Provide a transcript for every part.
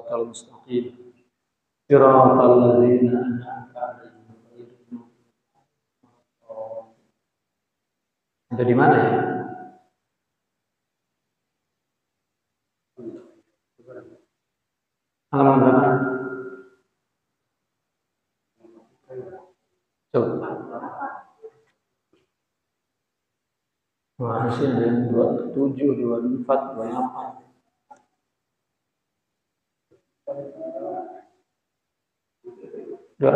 siratal mustaqim siratal ladzina an'amta 'alaihim. Ada di mana ya? Halaman berapa? Coba. Masih ada yang 27, 24, 28. 28.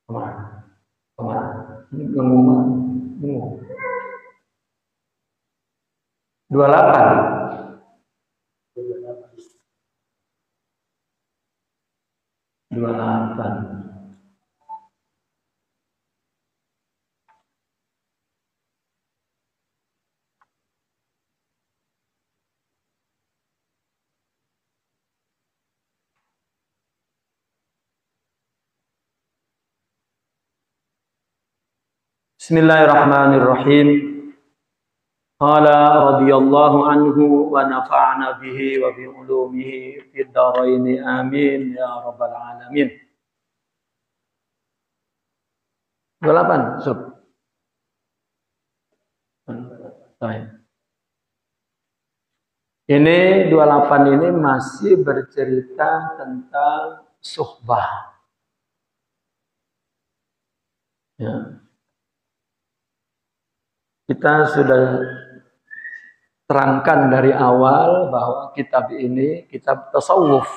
Kemana? Ini pengumuman. 28. Bismillahirrahmanirrahim. Qala radhiyallahu anhu wa nafa'ana bihi wa bi ulumihi fid dharain amin ya rabbal alamin. 28 sub. Baik. Ini 28 ini masih bercerita tentang suhbah. Ya. Kita sudah terangkan dari awal bahwa kitab ini kitab tasawuf.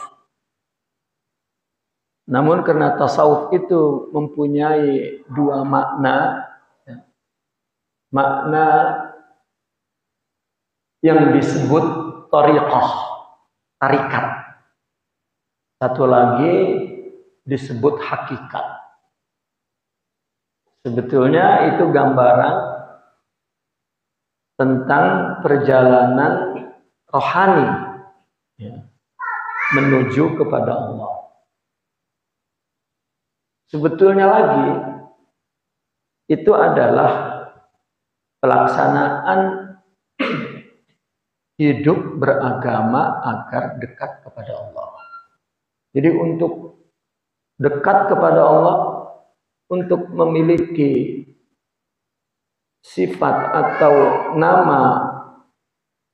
Namun karena tasawuf itu mempunyai dua makna, ya. Makna yang disebut tariqah, tarikat. Satu lagi disebut hakikat. Sebetulnya itu gambaran tentang perjalanan rohani, ya, menuju kepada Allah. Sebetulnya lagi itu adalah pelaksanaan hidup beragama agar dekat kepada Allah. Jadi untuk dekat kepada Allah, untuk memiliki sifat atau nama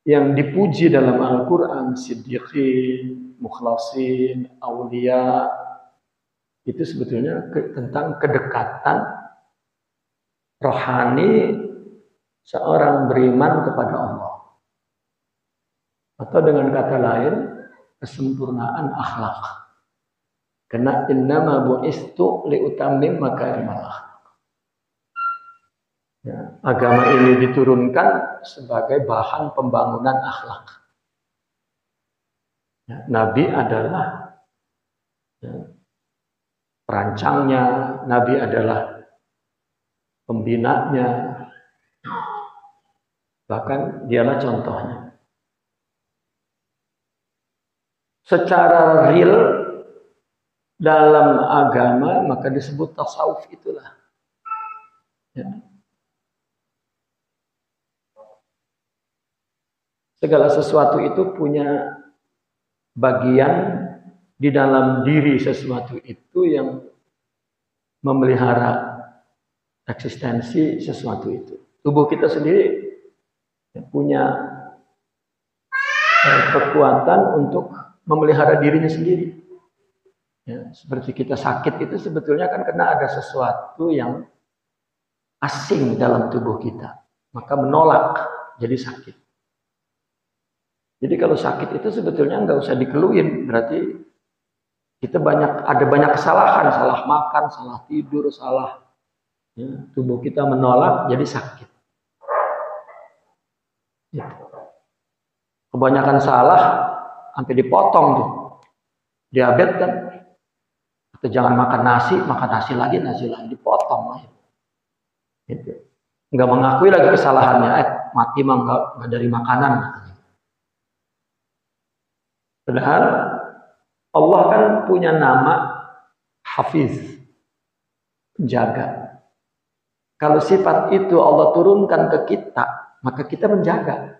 yang dipuji dalam Al-Quran, siddiqin, mukhlasin, aulia, itu sebetulnya tentang kedekatan rohani seorang beriman kepada Allah. Atau dengan kata lain, kesempurnaan akhlak. Karena innama bu'istu liutammim makarimal akhlak. Ya, agama ini diturunkan sebagai bahan pembangunan akhlak. Ya, Nabi adalah, ya, perancangnya, Nabi adalah pembinanya, bahkan dialah contohnya. Secara real dalam agama maka disebut tasawuf itulah. Ya. Segala sesuatu itu punya bagian di dalam diri sesuatu itu yang memelihara eksistensi sesuatu itu. Tubuh kita sendiri punya kekuatan untuk memelihara dirinya sendiri. Ya, seperti kita sakit itu sebetulnya kan karena ada sesuatu yang asing dalam tubuh kita, maka menolak jadi sakit. Jadi kalau sakit itu sebetulnya nggak usah dikeluhin, berarti kita ada banyak kesalahan, salah makan, salah tidur, salah, ya, tubuh kita menolak jadi sakit. Gitu. Kebanyakan salah sampai dipotong tuh, diabetes kan, atau jangan makan nasi lagi dipotong, gitu. Nggak mengakui lagi kesalahannya, mati mah nggak dari makanan. Padahal Allah kan punya nama Hafiz, penjaga. Kalau sifat itu Allah turunkan ke kita, maka kita menjaga.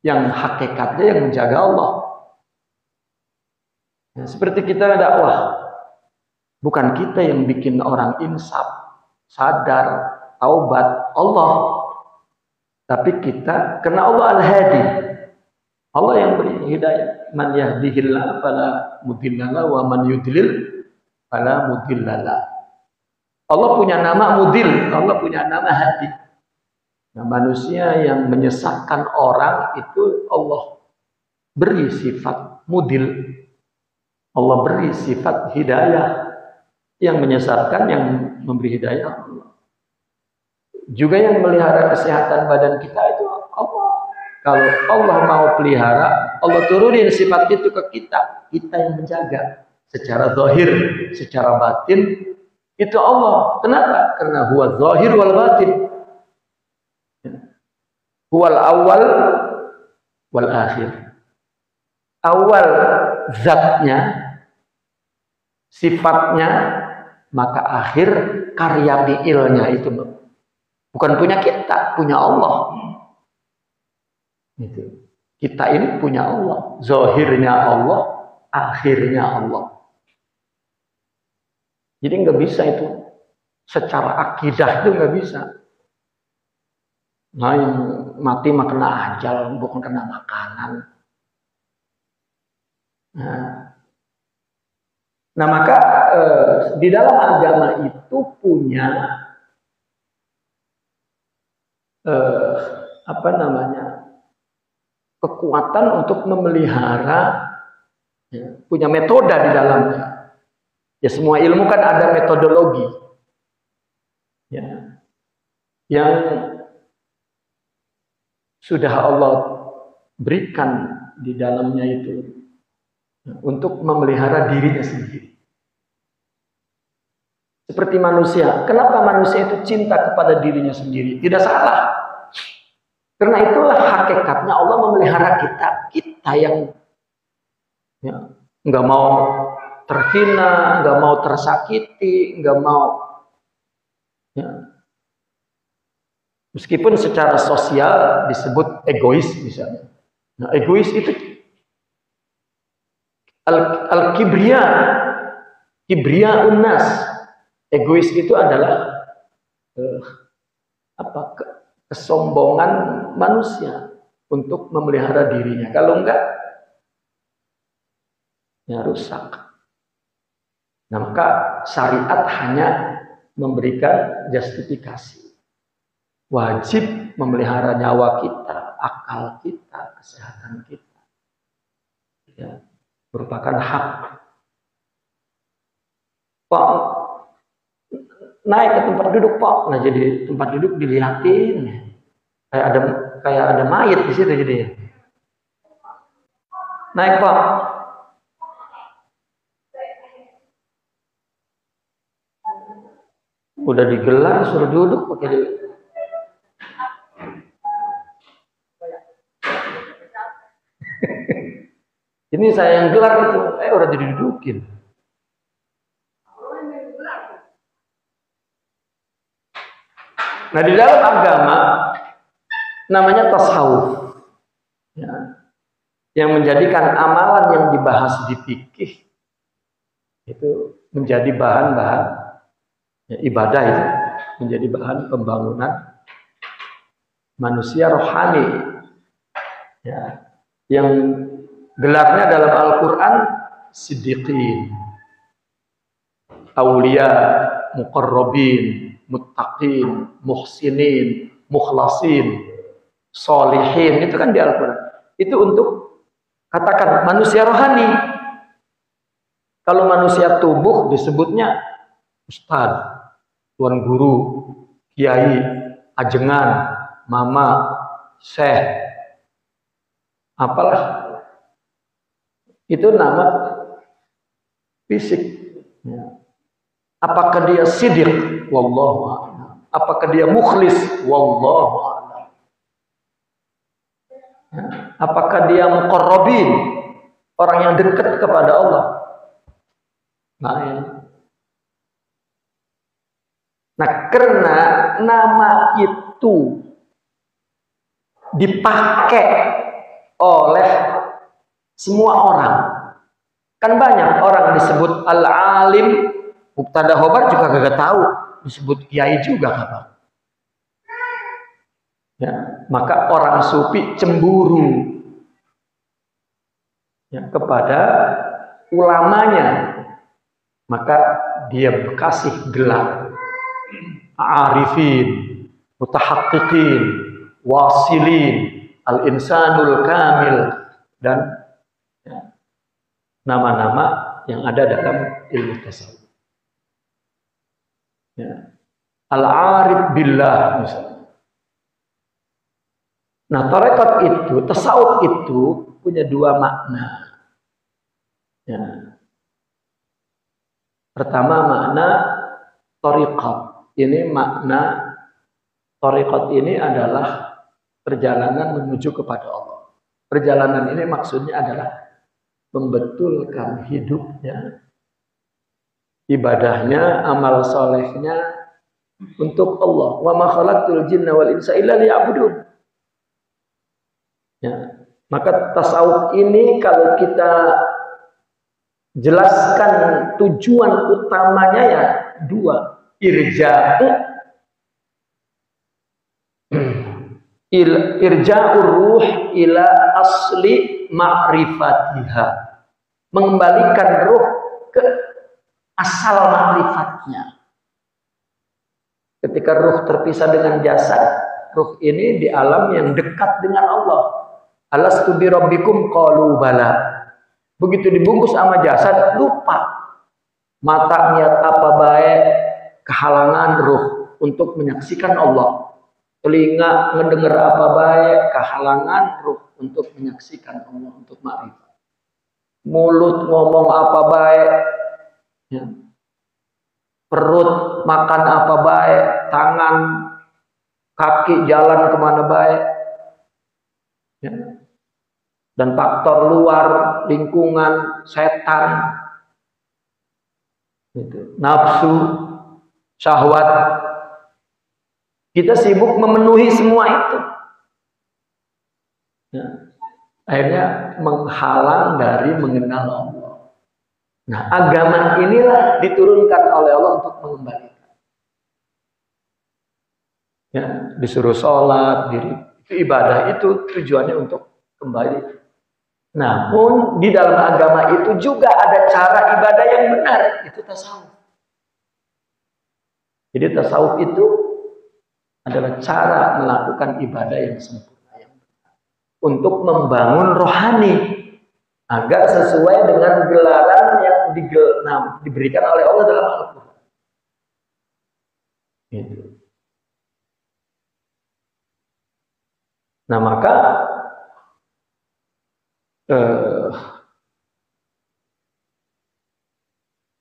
yang hakikatnya yang menjaga Allah. Ya, seperti kita dakwah, bukan kita yang bikin orang insaf, sadar, taubat, Allah. Tapi kita, karena Allah Al-Hadi, Allah yang beri hidayah. Man yahdihillah fala mudhillalah wa man yudlil fala mudhillalah. Allah punya nama mudil, Allah punya nama hadi. Nah, manusia yang menyesatkan orang itu Allah beri sifat mudil. Allah beri sifat hidayah. Yang menyesatkan, yang memberi hidayah Allah. Juga yang melihara kesehatan badan kita itu Allah. Kalau Allah mau pelihara, Allah turunin sifat itu ke kita. Kita yang menjaga. Secara zahir, secara batin, itu Allah. Kenapa? Karena huwa zahir wal batin. Huwal awal wal akhir. Awal zatnya, sifatnya, maka akhir karya fiilnya itu bukan punya kita, punya Allah. Itu. Kita ini punya Allah, zahirnya Allah, akhirnya Allah. Jadi nggak bisa itu secara akidah itu nggak bisa. Nah, yang mati mah kena ajal, bukan kena makanan. Nah maka di dalam agama itu punya kekuatan untuk memelihara, ya, punya metode di dalamnya. Ya, semua ilmu kan ada metodologi, ya, yang sudah Allah berikan di dalamnya itu, ya, untuk memelihara dirinya sendiri. Seperti manusia, kenapa manusia itu cinta kepada dirinya sendiri? Tidak salah. Karena itulah hakikatnya Allah memelihara kita yang, ya, nggak mau terhina, nggak mau tersakiti, nggak mau, ya. Meskipun secara sosial disebut egois misalnya. Nah, egois itu al-kibriya, kibriya unnas. Egois itu adalah kesombongan manusia untuk memelihara dirinya. Kalau enggak, ya rusak. Nah, maka syariat hanya memberikan justifikasi. Wajib memelihara nyawa kita, akal kita, kesehatan kita. Ya, merupakan hak. Pak, naik ke tempat duduk, Pak. Nah, jadi tempat duduk dilihatin. Kayak ada mayat di situ jadi. Naik, Pak. Udah digelar suruh duduk pakai. Ini saya yang gelar itu, udah didudukin. Nah, di dalam agama namanya tasawuf, ya, yang menjadikan amalan yang dibahas di fikih itu menjadi bahan-bahan, ya, ibadah itu menjadi bahan pembangunan manusia rohani, ya, yang gelarnya dalam Al-Quran siddiqin, aulia, muqarrabin, muttaqin, muhsinin, mukhlasin, solihin, itu kan di Al-Quran. Itu untuk katakan manusia rohani. Kalau manusia tubuh disebutnya ustadz, tuan guru, kiai, ajengan, mama, syekh, apalah. Itu nama fisik. Ya. Apakah dia siddiq? Wallahu a'lam. Apakah dia mukhlis? Wallahu a'lam. Ya. Apakah dia muqarrabin? Orang yang dekat kepada Allah. Nah, ya. Nah, karena nama itu dipakai oleh semua orang. Kan banyak orang disebut al-alim, mubtada khobar juga kagak tahu, disebut kiai juga kagak. Ya, maka orang sufi cemburu ya, kepada ulamanya, maka dia kasih gelar arifin, mutahaqqiqin, wasilin, al-insanul kamil, dan nama-nama yang ada dalam ilmu tasawuf. Ya. Al-arif billah misalnya. Nah, tarekat itu, tasawuf itu punya dua makna. Ya. Pertama makna tarekat. Ini makna tarekat ini adalah perjalanan menuju kepada Allah. Perjalanan ini maksudnya adalah membetulkan hidupnya, ibadahnya, amal solehnya untuk Allah. Wa ma khalaqtul jinna wal insa illa liya'budun. Ya. Maka tasawuf ini kalau kita jelaskan tujuan utamanya ya dua. Irja'ur ruh ila asli ma'rifatiha, mengembalikan ruh ke asal ma'rifatnya. Ketika ruh terpisah dengan jasad, ruh ini di alam yang dekat dengan Allah. Alastu bi rabbikum qalu bala. Begitu dibungkus sama jasad, lupa. Mata niat apa baik, kehalangan ruh untuk menyaksikan Allah. Telinga mendengar apa baik, kehalangan ruh untuk menyaksikan Allah, untuk ma'rifat. Mulut ngomong apa baik, ya. Perut makan apa baik, tangan, kaki jalan kemana baik, ya. Dan faktor luar, lingkungan, setan, gitu. Nafsu, syahwat. Kita sibuk memenuhi semua itu. Ya. Akhirnya menghalang dari mengenal Allah. Nah, agama inilah diturunkan oleh Allah untuk mengembalikan. Ya, disuruh sholat, diri, itu ibadah itu tujuannya untuk kembali. Namun di dalam agama itu juga ada cara ibadah yang benar, itu tasawuf. Jadi tasawuf itu adalah cara melakukan ibadah yang sempurna, yang benar, untuk membangun rohani agar sesuai dengan gelaran yang diberikan oleh Allah dalam Al-Quran. Gitu. Nah, maka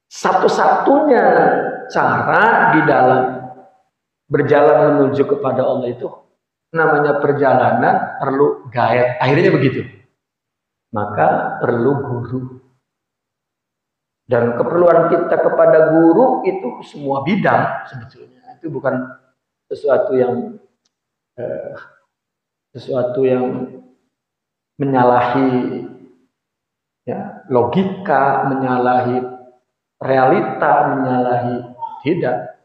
satu-satunya cara di dalam berjalan menuju kepada Allah itu namanya perjalanan perlu guide. Akhirnya begitu. Maka perlu guru. Dan keperluan kita kepada guru itu semua bidang sebetulnya. Itu bukan sesuatu yang menyalahi ya, logika, menyalahi realita, menyalahi tidak.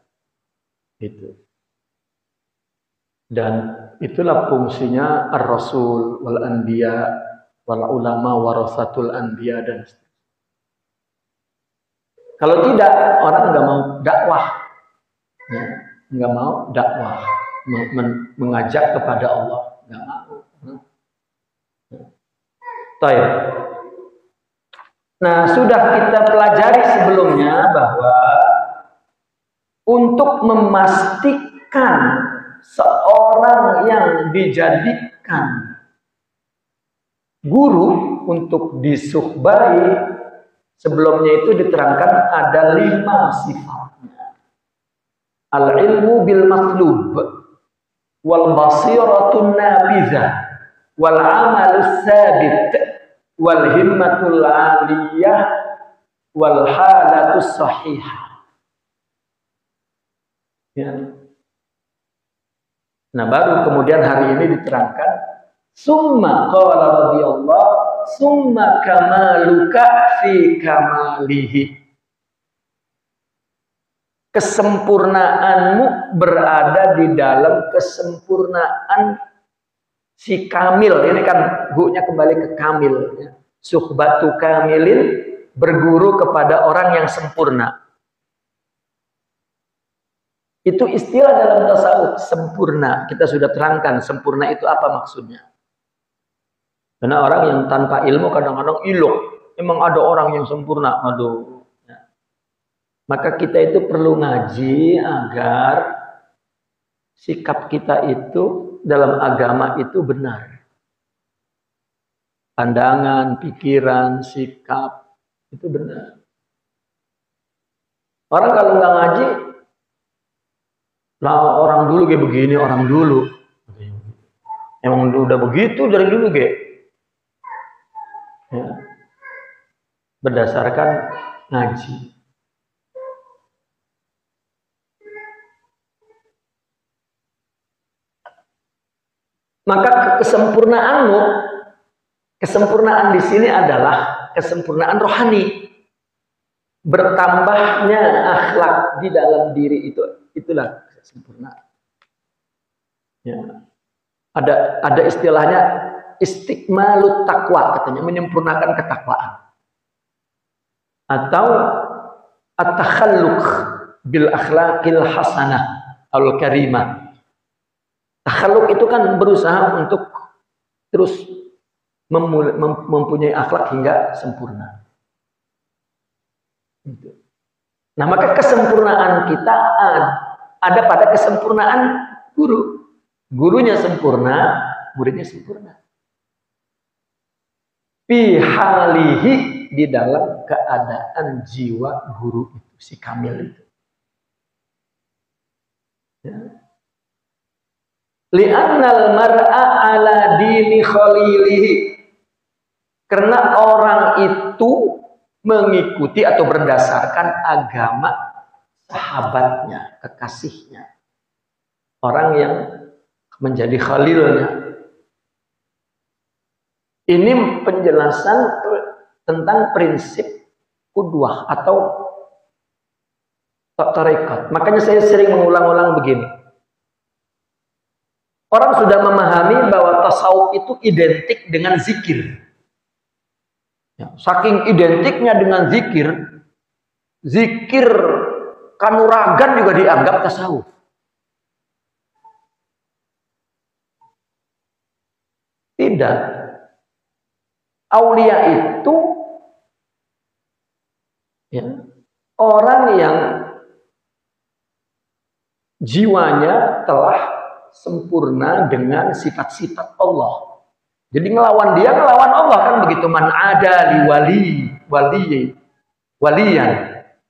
Gitu. Dan itulah fungsinya ar-rasul wal anbiya wal ulama warasatul anbiya dan kalau tidak orang nggak mau dakwah, ya, nggak mau dakwah, mengajak kepada Allah, nggak mau. Baik. Nah, sudah kita pelajari sebelumnya bahwa untuk memastikan seorang yang dijadikan guru untuk disuhbai, sebelumnya itu diterangkan ada 5 sifatnya. Al-ilmu bil matlub, wal basiratun nabizah, wal amalus sabit, wal himmatul aliyah, wal halatus sahihah. Ya. Nah, baru kemudian hari ini diterangkan summa qala radhiyallahu summa kamaluka fi kamalihi. Kesempurnaanmu berada di dalam kesempurnaan si kamil. Ini kan hu-nya kembali ke kamil. Suhbatu kamilin, berguru kepada orang yang sempurna. Itu istilah dalam tasawuf, sempurna. Kita sudah terangkan sempurna itu apa maksudnya. Karena orang yang tanpa ilmu kadang-kadang ilok. Memang ada orang yang sempurna. Aduh. Maka kita itu perlu ngaji agar sikap kita itu dalam agama itu benar. Pandangan, pikiran, sikap itu benar. Orang kalau nggak ngaji, lah orang dulu kayak begini, orang dulu. Emang udah begitu dari dulu kayak. Ya. Berdasarkan ngaji. Maka kesempurnaan di sini adalah kesempurnaan rohani. Bertambahnya akhlak di dalam diri itulah kesempurnaan. Ya. Ada istilahnya istikmalut taqwa, katanya menyempurnakan ketakwaan. Atau at-takhalluq bil akhlaqil hasanah al karimah. Takhaluk itu kan berusaha untuk terus mempunyai akhlak hingga sempurna. Nah, maka kesempurnaan kita ada pada kesempurnaan guru. Gurunya sempurna, muridnya sempurna. Pihalihi, di dalam keadaan jiwa guru itu, si kamil itu. Ya. Li'annal mar'a ala dini khalilihi. Karena orang itu mengikuti atau berdasarkan agama sahabatnya, kekasihnya. Orang yang menjadi khalilnya. Ini penjelasan tentang prinsip qudwah atau tarekat. Makanya saya sering mengulang-ulang begini. Orang sudah memahami bahwa tasawuf itu identik dengan zikir. Ya, saking identiknya dengan zikir, zikir kanuragan juga dianggap tasawuf. Tidak. Aulia itu ya, orang yang jiwanya telah sempurna dengan sifat-sifat Allah. Jadi ngelawan dia, ngelawan Allah kan begitu. Man ada li waliyan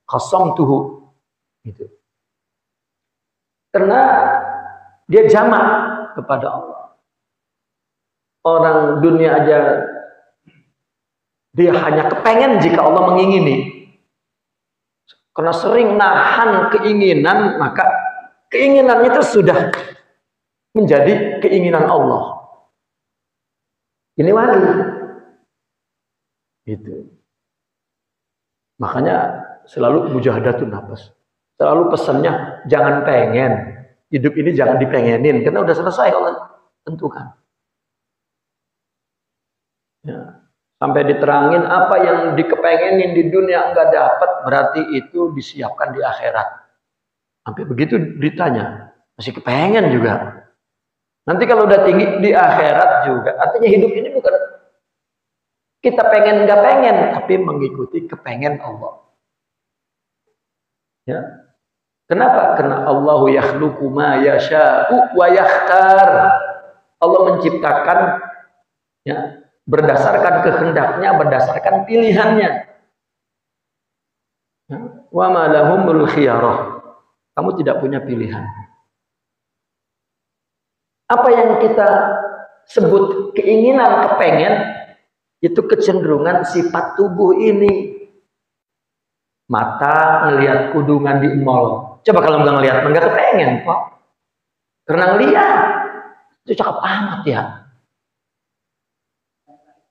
qasamtuhu. Gitu. Karena dia jamak kepada Allah. Orang dunia aja dia hanya kepengen jika Allah mengingini. Karena sering nahan keinginan, maka keinginannya itu sudah menjadi keinginan Allah. Ini wali. Gitu. Makanya selalu mujahadatun nafas. Selalu pesannya jangan pengen. Hidup ini jangan dipengenin karena udah selesai Allah tentukan. Ya. Sampai diterangin apa yang dikepengenin di dunia enggak dapat, berarti itu disiapkan di akhirat. Sampai begitu ditanya, masih kepengen juga. Nanti kalau udah tinggi di akhirat juga. Artinya hidup ini bukan kita pengen nggak pengen, tapi mengikuti kepengen Allah. Ya. Kenapa? Karena Allahu yakhluqu ma yasha'u wa yakhtar. Allah menciptakan ya, berdasarkan kehendaknya, berdasarkan pilihannya. Ya. Wa ma lahumul khiyarah. Kamu tidak punya pilihan. Apa yang kita sebut keinginan, kepengen, itu kecenderungan sifat tubuh ini. Mata ngelihat kudungan di mall. Coba kalau nggak ngelihat, nggak kepengen kok. Karena ngelihat, itu cakep amat ya.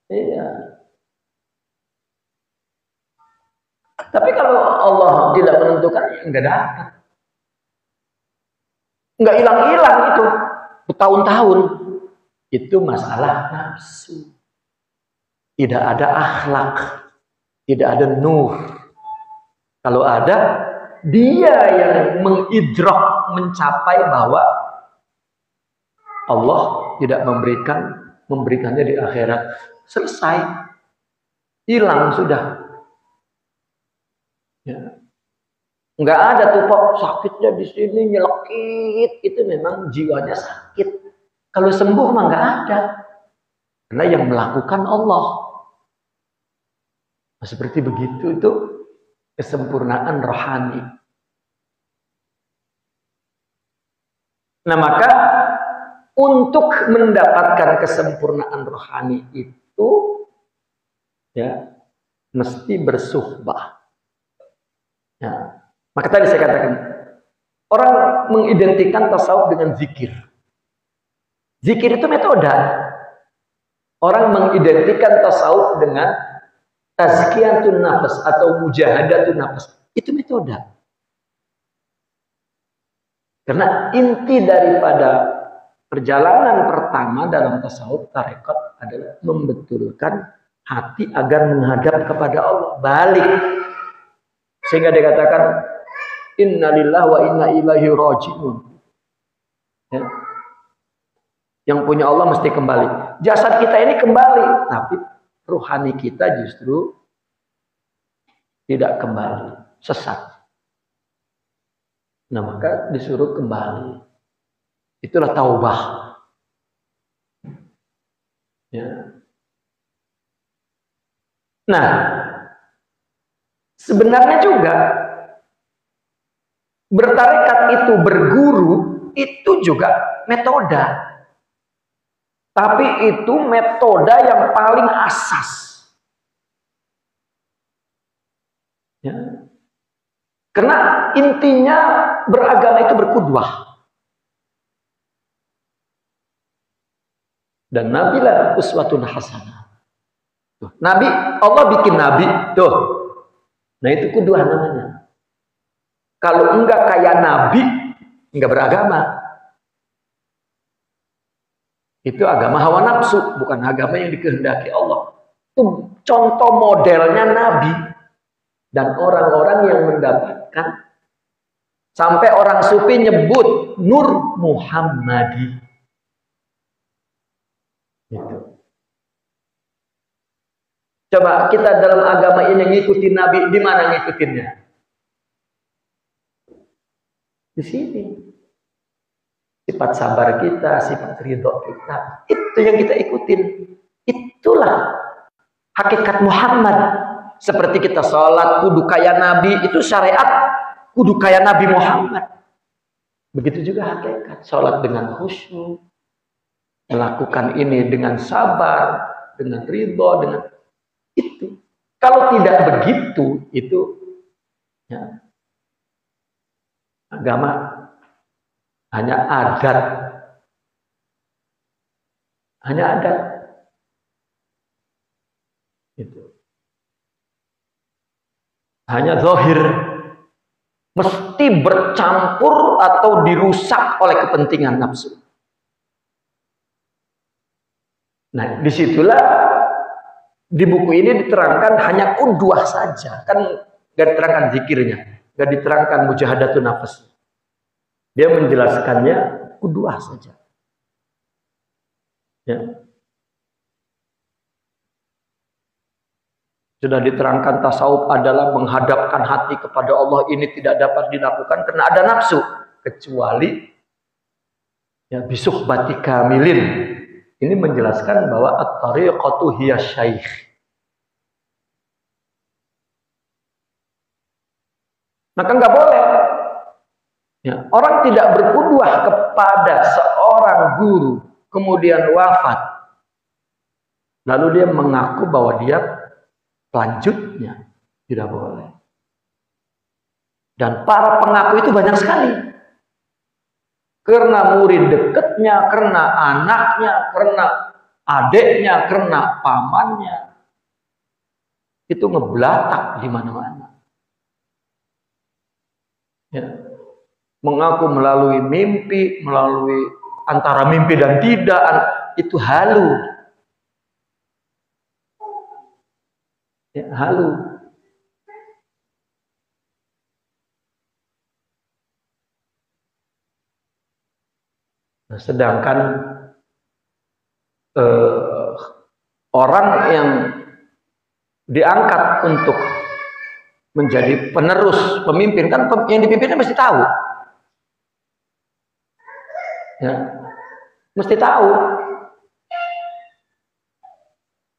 Iya. Tapi kalau Allah tidak menentukan, ya enggak dapat. Enggak hilang-hilang itu bertahun-tahun. Itu masalah nafsu. Tidak ada akhlak, tidak ada nur. Kalau ada, dia yang mengidrak, mencapai bahwa Allah tidak memberikannya di akhirat. Selesai, hilang sudah. Ya. Nggak ada tuh Pak, sakitnya di sini nyelekit, itu memang jiwanya sakit. Kalau sembuh mah nggak ada, karena yang melakukan Allah. Nah, seperti begitu itu kesempurnaan rohani. Nah maka untuk mendapatkan kesempurnaan rohani itu ya mesti bersuhbah. Ya. Maka tadi saya katakan orang mengidentikan tasawuf dengan zikir. Zikir itu metode. Orang mengidentikan tasawuf dengan tazkiyatun nafas atau mujahadatun nafas. Itu metode. Karena inti daripada perjalanan pertama dalam tasawuf tarekat adalah membetulkan hati agar menghadap kepada Allah, balik. Sehingga dikatakan innalillahi wa inna ilaihi raji'un. Ya. Yang punya Allah mesti kembali. Jasad kita ini kembali, tapi ruhani kita justru tidak kembali, sesat. Nah maka disuruh kembali. Itulah taubah. Ya. Nah, sebenarnya juga bertarekat itu, berguru itu juga metode. Tapi itu metode yang paling asas. Ya. Karena intinya beragama itu berkudwah. Dan Nabi lah uswatun hasanah. Tuh, Nabi, Allah bikin Nabi. Tuh. Nah itu kudwah namanya. Kalau enggak kayak Nabi, enggak beragama. Itu agama hawa nafsu, bukan agama yang dikehendaki Allah. Itu contoh modelnya Nabi. Dan orang-orang yang mendapatkan. Sampai orang sufi nyebut Nur Muhammadi. Gitu. Coba kita dalam agama ini ngikutin Nabi, di mana ngikutinnya? Di sini. Sifat sabar kita, sifat ridho kita, itu yang kita ikutin. Itulah hakikat Muhammad. Seperti kita sholat kudu kaya Nabi, itu syariat kudu kaya Nabi Muhammad. Begitu juga hakikat sholat dengan khusyuk, melakukan ini dengan sabar, dengan ridho, dengan itu. Kalau tidak begitu, itu ya, agama hanya adat. Hanya adat. Itu. Hanya zahir. Mesti bercampur atau dirusak oleh kepentingan nafsu. Nah, disitulah di buku ini diterangkan hanya kudwah saja. Kan gak diterangkan zikirnya. Gak diterangkan mujahadatun nafas. Dia menjelaskannya kudwah saja. Ya. Sudah diterangkan tasawuf adalah menghadapkan hati kepada Allah, ini tidak dapat dilakukan karena ada nafsu. Kecuali ya bisuhbati kamilin. Ini menjelaskan bahwa at-tariqatu hiya syaikh. Maka nggak boleh. Ya, orang tidak berkudwah kepada seorang guru kemudian wafat. Lalu dia mengaku bahwa dia selanjutnya tidak boleh. Dan para pengaku itu banyak sekali. Karena murid dekatnya, karena anaknya, karena adiknya, karena pamannya. Itu ngebelatak di mana-mana. Ya. Mengaku melalui mimpi, melalui antara mimpi dan tidak, itu halu. Ya, halu. Nah, sedangkan orang yang diangkat untuk menjadi penerus, pemimpin, kan yang dipimpinnya mesti tahu. Ya, mesti tahu.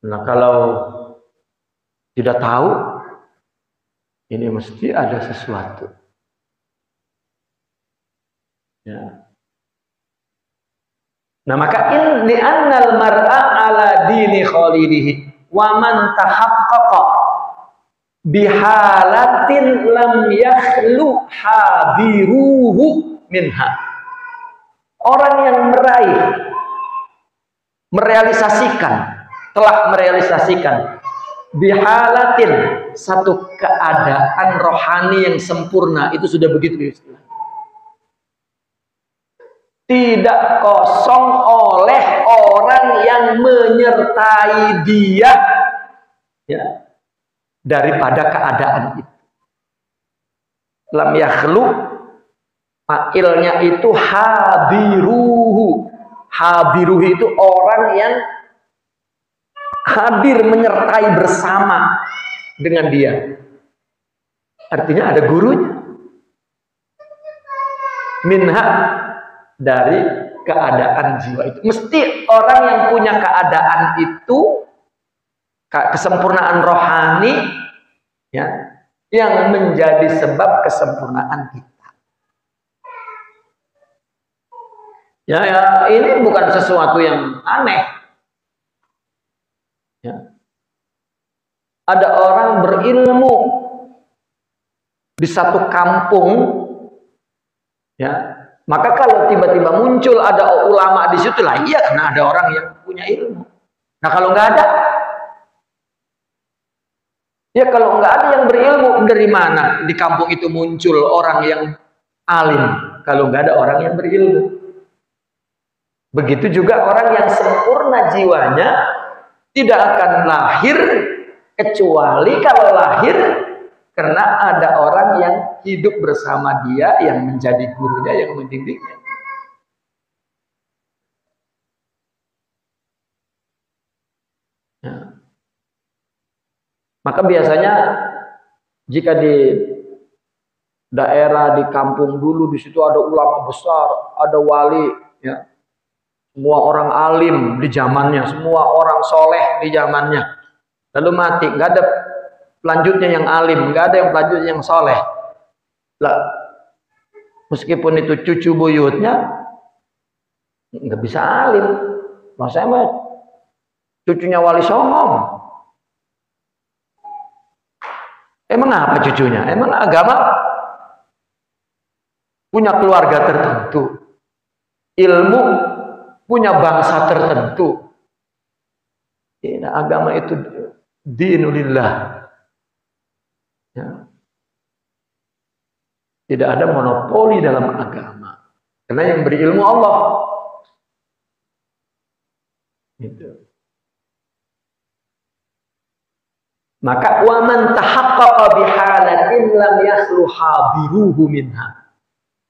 Nah, kalau tidak tahu, ini mesti ada sesuatu. Ya. Nah, maka inni annal mar'a ala dini khalilihi wa man tahaqqaqa bihalatin lam yakhlu hadiruhu minha. Orang yang telah merealisasikan bihalatin, satu keadaan rohani yang sempurna, itu sudah begitu istilah. Tidak kosong oleh orang yang menyertai dia, ya, daripada keadaan itu. Lam yakhlu, fa'ilnya itu hadiruhu. Hadiruhu itu orang yang hadir, menyertai bersama dengan dia. Artinya ada gurunya. Minha, dari keadaan jiwa itu. Mesti orang yang punya keadaan itu, kesempurnaan rohani, ya, yang menjadi sebab kesempurnaan kita. Ya, ini bukan sesuatu yang aneh. Ya. Ada orang berilmu di satu kampung, ya, maka kalau tiba-tiba muncul ada ulama di situ lah, iya, karena ada orang yang punya ilmu. Nah, kalau nggak ada, ya kalau nggak ada yang berilmu, dari mana di kampung itu muncul orang yang alim? Kalau nggak ada orang yang berilmu. Begitu juga orang yang sempurna jiwanya tidak akan lahir, kecuali kalau lahir karena ada orang yang hidup bersama dia, yang menjadi gurunya, yang mendidiknya. Ya. Maka biasanya jika di daerah, di kampung dulu, di situ ada ulama besar, ada wali, ya, semua orang alim di zamannya, semua orang soleh di zamannya, lalu mati, nggak ada pelanjutnya yang alim, nggak ada yang pelanjutnya yang soleh. Lah, meskipun itu cucu buyutnya, nggak bisa alim. Maksudnya mah cucunya Wali Songo. Emang apa cucunya? Emang agama punya keluarga tertentu, ilmu punya bangsa tertentu. Ini agama itu dinulillah. Ya. Tidak ada monopoli dalam agama, karena yang berilmu Allah. Gitu. Maka waman tahaqqaqa bihalatin lam yakhlu hadiruhu minha.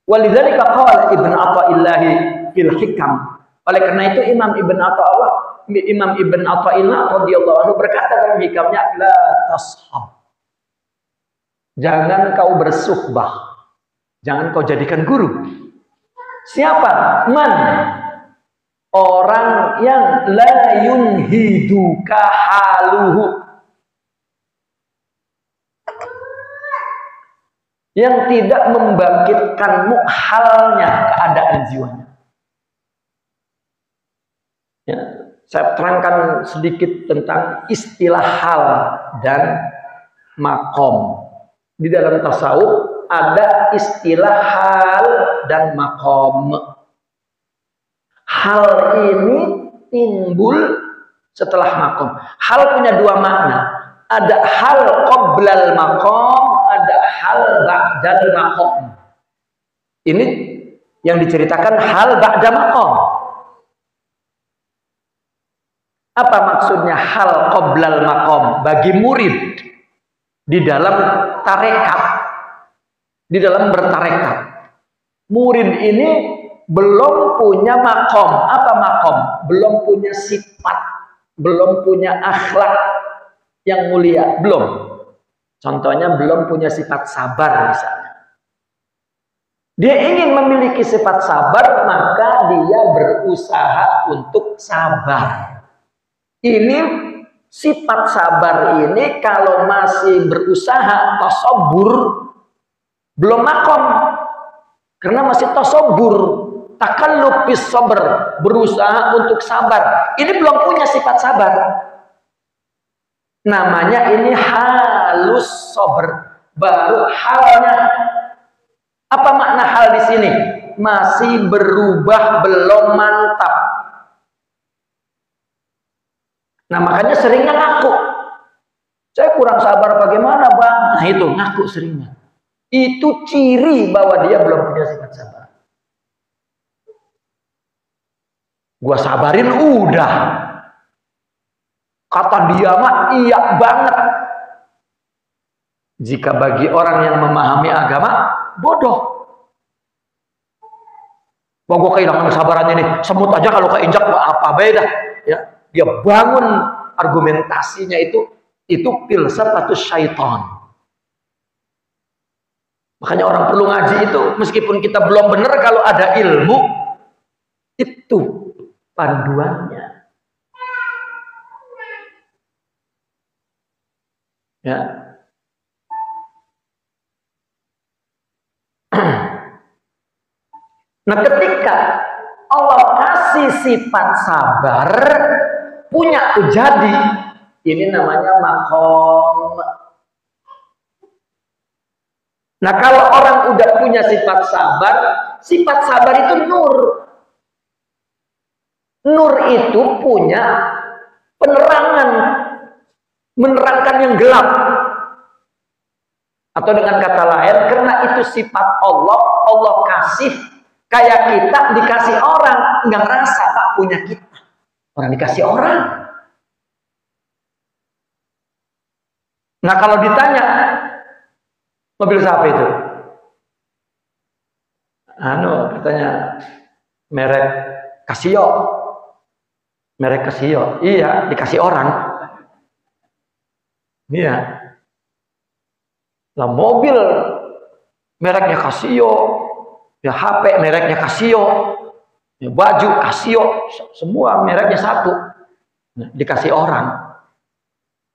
Walidzalika qala Ibnu Athaillah fil Hikam. Oleh karena itu Imam Ibn Athaillah radhiyallahu anhu berkata dalam hikamnya, la tashab. Jangan kau bersuhbah. Jangan kau jadikan guru. Siapa? Man? Orang yang la yunhiduka haluhu. Yang tidak membangkitkanmu halnya, keadaan jiwanya. Ya, saya terangkan sedikit tentang istilah hal dan makom. Di dalam tasawuf ada istilah hal dan makom. Hal ini timbul setelah makom. Hal punya dua makna. Ada hal qoblal makom, ada hal ba'dal makom. Ini yang diceritakan hal ba'da maqam. Apa maksudnya hal qoblal maqam? Bagi murid di dalam tarekat, di dalam bertarekat, murid ini belum punya makom. Apa makom? Belum punya sifat, belum punya akhlak yang mulia, belum. Contohnya belum punya sifat sabar misalnya. Dia ingin memiliki sifat sabar, maka dia berusaha untuk sabar. Ini sifat sabar ini kalau masih berusaha tasabbur, belum makom. Karena masih tasabbur, takallub bis sabr, berusaha untuk sabar. Ini belum punya sifat sabar. Namanya ini halus sabr, baru halnya. Apa makna hal di sini? Masih berubah, belum mantap. Nah, makanya seringnya ngaku. Saya kurang sabar bagaimana, Bang? Nah, itu ngaku seringnya. Itu ciri bahwa dia belum punya sifat sabar. Gua sabarin udah. Kata dia mah iya banget. Jika bagi orang yang memahami agama, bodoh. Wah, gue kehilangan kesabaran ini. Semut aja kalau keinjak apa beda. Ya, dia bangun argumentasinya itu filsafat atau syaitan. Makanya orang perlu ngaji itu, meskipun kita belum benar, kalau ada ilmu itu panduannya. Ya. Nah, ketika Allah kasih sifat sabar, punya jadi, ini namanya makom. Nah, kalau orang udah punya sifat sabar itu nur. Nur itu punya penerangan, menerangkan yang gelap. Atau dengan kata lain, karena itu sifat Allah, Allah kasih. Kayak kita dikasih orang, nggak ngerasa Pak punya kita. Orang dikasih orang. Nah, kalau ditanya, mobil siapa itu? Katanya merek Casio. Merek Casio. Iya, dikasih orang. Iya. Lah, mobil mereknya Casio, ya HP mereknya Casio, ya baju Casio, semua mereknya satu. Nah, dikasih orang.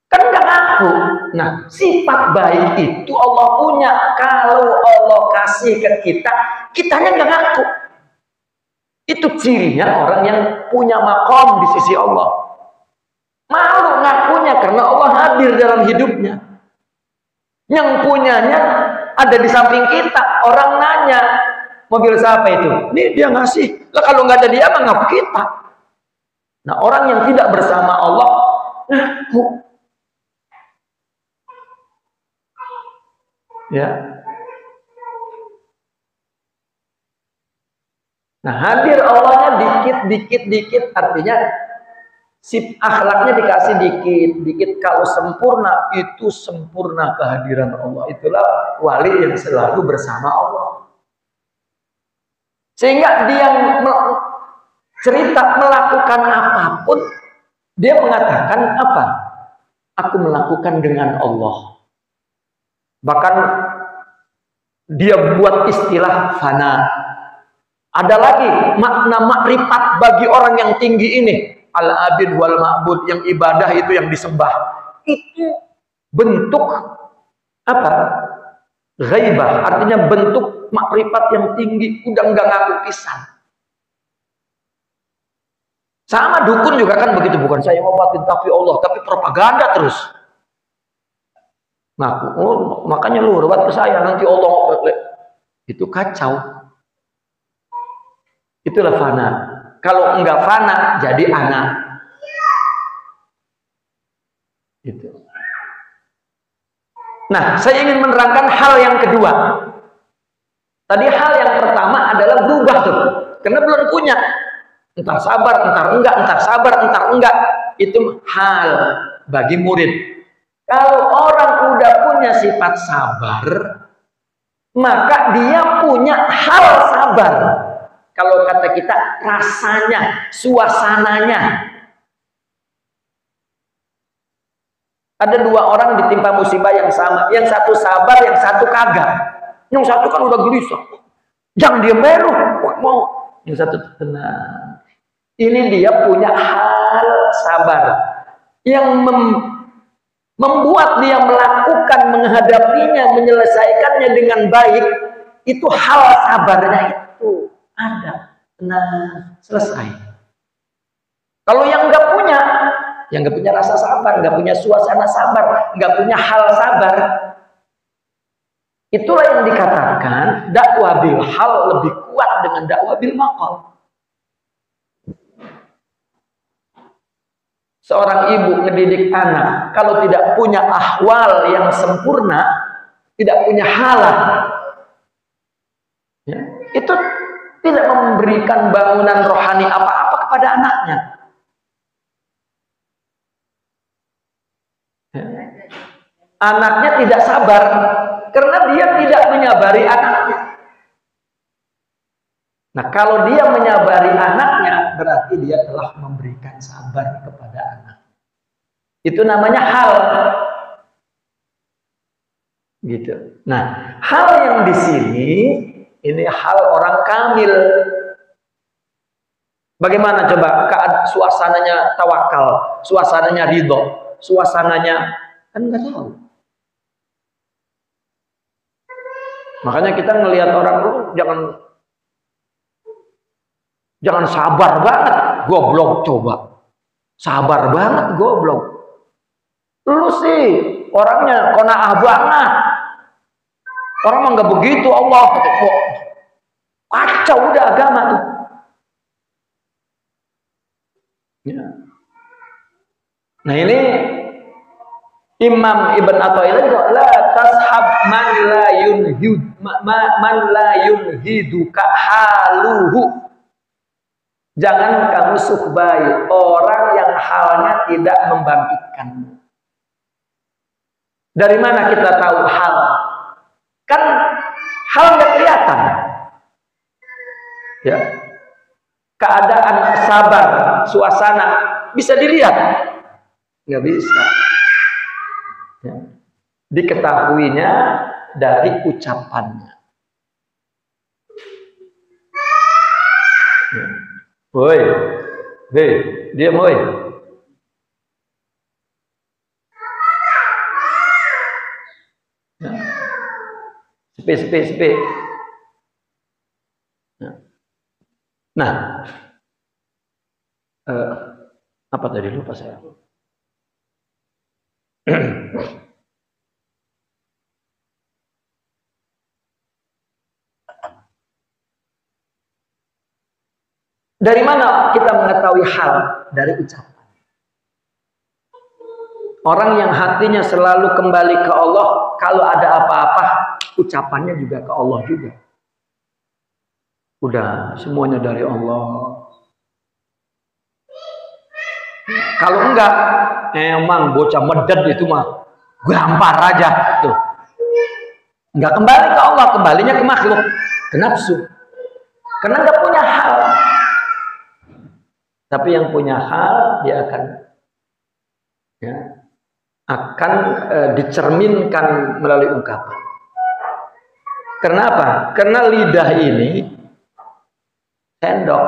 Kan nggak ngaku. Nah, sifat baik itu Allah punya. Kalau Allah kasih ke kita, kitanya nggak ngaku. Itu cirinya orang yang punya makom di sisi Allah. Malu ngakunya karena Allah hadir dalam hidupnya. Yang punyanya ada di samping kita. Orang nanya, mobil siapa itu? Ini dia ngasih. Lah, kalau nggak ada dia mah ngaku kita. Nah, orang yang tidak bersama Allah ngaku. Ya. Nah, hadir Allahnya dikit, artinya akhlaknya dikasih dikit. Kalau sempurna, itu sempurna kehadiran Allah. Itulah wali yang selalu bersama Allah. Sehingga dia cerita melakukan apapun, dia mengatakan apa? Aku melakukan dengan Allah. Bahkan dia buat istilah fana. Ada lagi makna makrifat bagi orang yang tinggi ini. Al-abid wal ma'bud, yang ibadah itu yang disembah. Itu bentuk apa? Ghaibah, artinya bentuk makrifat yang tinggi, udah nggak ngaku pisan. Sama dukun juga kan begitu, bukan saya ngobatin tapi Allah, tapi propaganda terus. Ngaku, makanya lu obat ke saya nanti Allah. Itu kacau. Itulah fana. Kalau enggak fana, jadi anak. Itu. Nah, saya ingin menerangkan hal yang kedua. Tadi hal yang pertama adalah berubah tuh, karena belum punya. Entar sabar, entar enggak, entar sabar, entar enggak. Itu hal bagi murid. Kalau orang udah punya sifat sabar, maka dia punya hal sabar. Kalau kata kita, rasanya, suasananya. Ada dua orang ditimpa musibah yang sama. Yang satu sabar, yang satu kagak. Yang satu kan udah gelisah. Jangan dia meruh, mau. Yang satu tenang. Ini dia punya hal sabar. Yang membuat dia melakukan, menghadapinya, menyelesaikannya dengan baik. Itu hal sabarnya itu. Ada. Nah, selesai. Kalau yang nggak punya rasa sabar, nggak punya suasana sabar, nggak punya hal sabar, itulah yang dikatakan dakwah bil hal lebih kuat dengan dakwah bil maqal. Seorang ibu ngedidik anak, kalau tidak punya ahwal yang sempurna, tidak punya halah, ya, itu tidak memberikan bangunan rohani apa-apa kepada anaknya. Anaknya tidak sabar karena dia tidak menyabari anaknya. Nah, kalau dia menyabari anaknya, berarti dia telah memberikan sabar kepada anak. Itu namanya hal. Gitu. Nah, hal yang di sini ini hal orang kamil. Bagaimana coba suasananya tawakal, suasananya ridho, suasananya kan nggak tahu. Makanya kita ngelihat orang lu jangan sabar banget, goblok coba. Sabar banget, goblok. Lu sih orangnya qanaah banget. Orang mah nggak begitu Allah. Kacau udah agama tuh. Ya. Nah ini Imam Ibn Athaillah juga la tashab man la yunhiduka haluhu. Jangan kamu suhbai orang yang halnya tidak membangkitkanmu. Dari mana kita tahu hal? Kan hal nggak kelihatan. Ya. Keadaan sabar, suasana bisa dilihat? Nggak bisa. Ya. Diketahuinya dari ucapannya. Ya. Woi, hei, diam woi. Ya. Sepi. Ya. Nah, apa tadi lupa saya? Dari mana kita mengetahui hal? Dari ucapan. Orang yang hatinya selalu kembali ke Allah, kalau ada apa-apa, ucapannya juga ke Allah juga. Udah, semuanya dari Allah. Kalau enggak, emang bocah meded itu mah gampar aja tuh. Enggak kembali ke Allah, kembalinya ke makhluk, ke nafsu. Karena enggak punya hal. Tapi yang punya hal dia akan dicerminkan melalui ungkapan. Kenapa? Karena lidah ini sendok,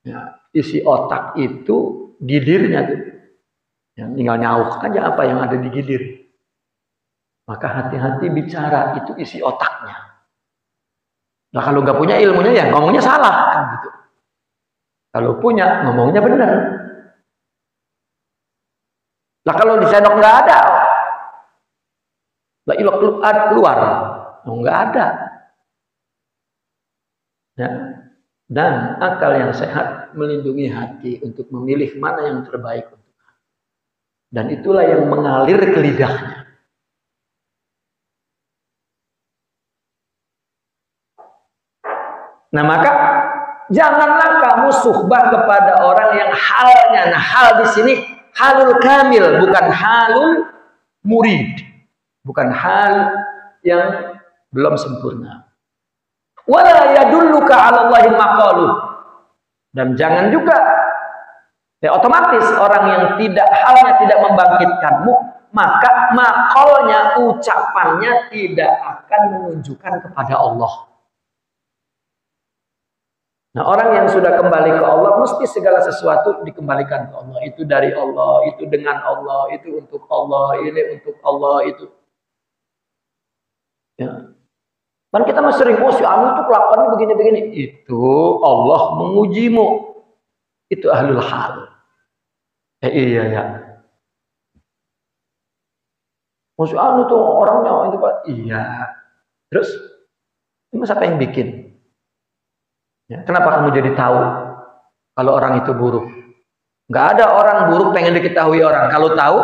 ya, isi otak itu gilirnya tuh, ya, tinggal nyauk aja apa yang ada di gilir. Maka hati-hati bicara, itu isi otaknya. Nah kalau nggak punya ilmunya ya ngomongnya salah kan gitu. Kalau punya, ngomongnya benar. Lah kalau di sendok nggak ada, lah ilok keluar, nggak ada. Ya. Dan akal yang sehat melindungi hati untuk memilih mana yang terbaik untuk hati. Dan itulah yang mengalir ke lidahnya. Nah, maka janganlah kamu suhbah kepada orang yang halnya. Nah, hal di sini halul kamil, bukan halul murid. Bukan hal yang belum sempurna. Wala yadulluka 'ala Allahi maqalu. Dan jangan juga otomatis orang yang halnya tidak membangkitkanmu, maka maqalnya, ucapannya tidak akan menunjukkan kepada Allah. Nah, orang yang sudah kembali ke Allah, mesti segala sesuatu dikembalikan ke Allah. Itu dari Allah, itu dengan Allah, itu untuk Allah, ini untuk Allah, itu. Ya. Kan kita masih sering, si anu itu kelakuannya begini-begini. Itu Allah mengujimu. Itu ahlul hal. Iya ya. Si anu tuh orangnya itu Pak. Iya. Terus, ini siapa yang bikin? Ya, kenapa kamu jadi tahu kalau orang itu buruk? Nggak ada orang buruk pengen diketahui orang. Kalau tahu,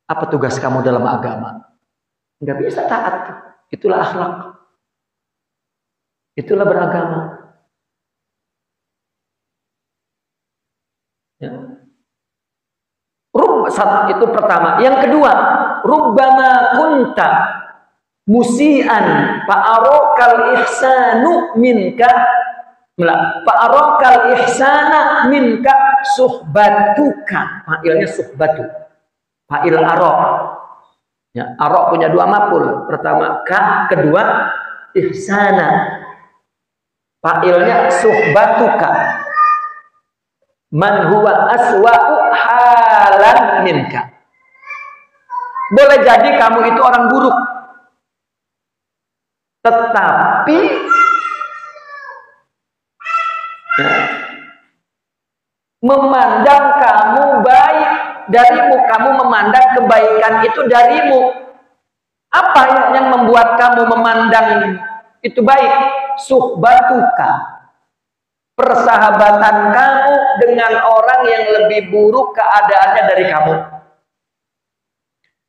apa tugas kamu dalam agama? Nggak bisa taat. Itulah akhlak. Itulah beragama. Ya. Itu pertama. Yang kedua, rubbama kunta musian fa'arokal ihsanu minka fa'arokal ihsana minka suhbatuka. Fa'ilnya suhbatu, fa'il arok ya, arok punya dua maf'ul, pertama ka, kedua ihsana, fa'ilnya suhbatuka. Man huwa aswa'u halan minka. Boleh jadi kamu itu orang buruk, tetapi memandang kamu baik darimu, kamu memandang kebaikan itu darimu. Apa yang membuat kamu memandang itu baik? Suhbatuka, persahabatan kamu dengan orang yang lebih buruk keadaannya dari kamu.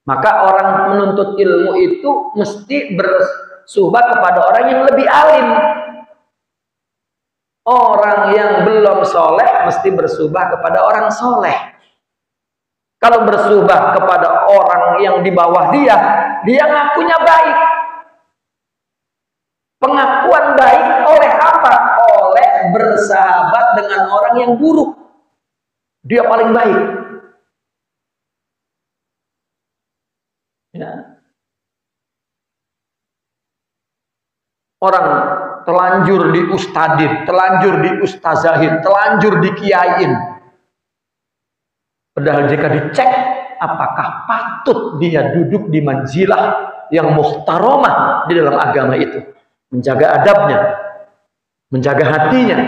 Maka orang menuntut ilmu itu mesti bersuhbah kepada orang yang lebih alim. Orang yang belum soleh mesti bersuhbah kepada orang soleh. Kalau bersuhbah kepada orang yang di bawah dia ngakunya baik. Pengakuan baik oleh apa? Oleh bersahabat dengan orang yang buruk. Dia paling baik. Ya. Orang telanjur di ustadin, telanjur di ustazahin, telanjur di kiaiin. Padahal jika dicek, apakah patut dia duduk di manzilah yang muhtaramah di dalam agama itu, menjaga adabnya, menjaga hatinya.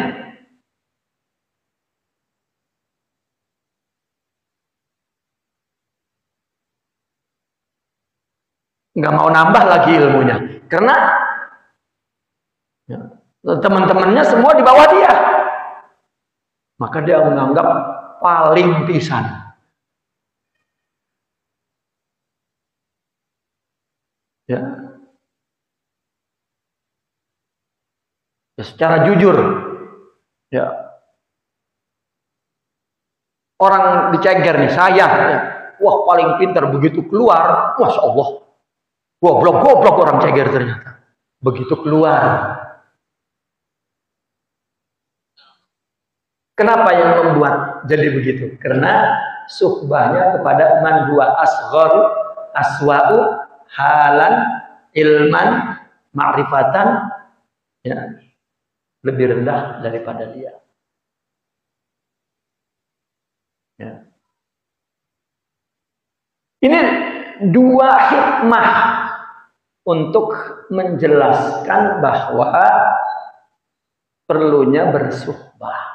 Nggak mau nambah lagi ilmunya, karena teman-temannya semua di bawah dia, maka dia menganggap paling pisan. Ya, secara jujur, ya, orang diceger nih, saya, ya, wah paling pintar, begitu keluar, masya Allah, goblok orang ceger ternyata, begitu keluar. Kenapa yang membuat jadi begitu? Karena suhbahnya kepada man huwa asghar aswa'u halan ilman ma'rifatan, ya, lebih rendah daripada dia. Ya. Ini dua hikmah untuk menjelaskan bahwa perlunya bersuhbah.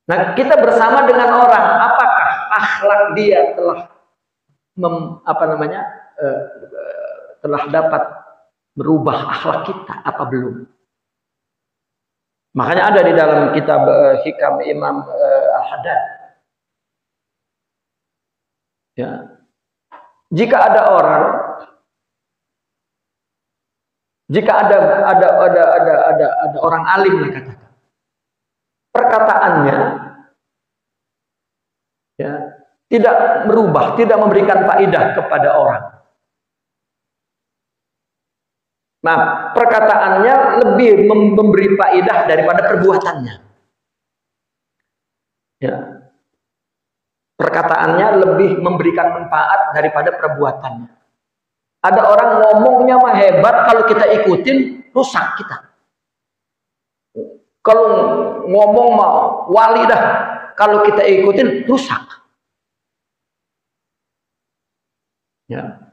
Nah, kita bersama dengan orang, apakah akhlak dia telah telah dapat merubah akhlak kita apa belum? Makanya ada di dalam kitab Hikam Imam Al-Haddad. Ya. Jika ada orang Jika ada orang alim lah katakan, perkataannya ya tidak merubah, tidak memberikan faedah kepada orang. Nah, perkataannya lebih memberi faedah daripada perbuatannya. Ya. Perkataannya lebih memberikan manfaat daripada perbuatannya. Ada orang ngomongnya mah hebat, kalau kita ikutin rusak kita. Kalau ngomong mah wali dah, kalau kita ikutin rusak. Ya.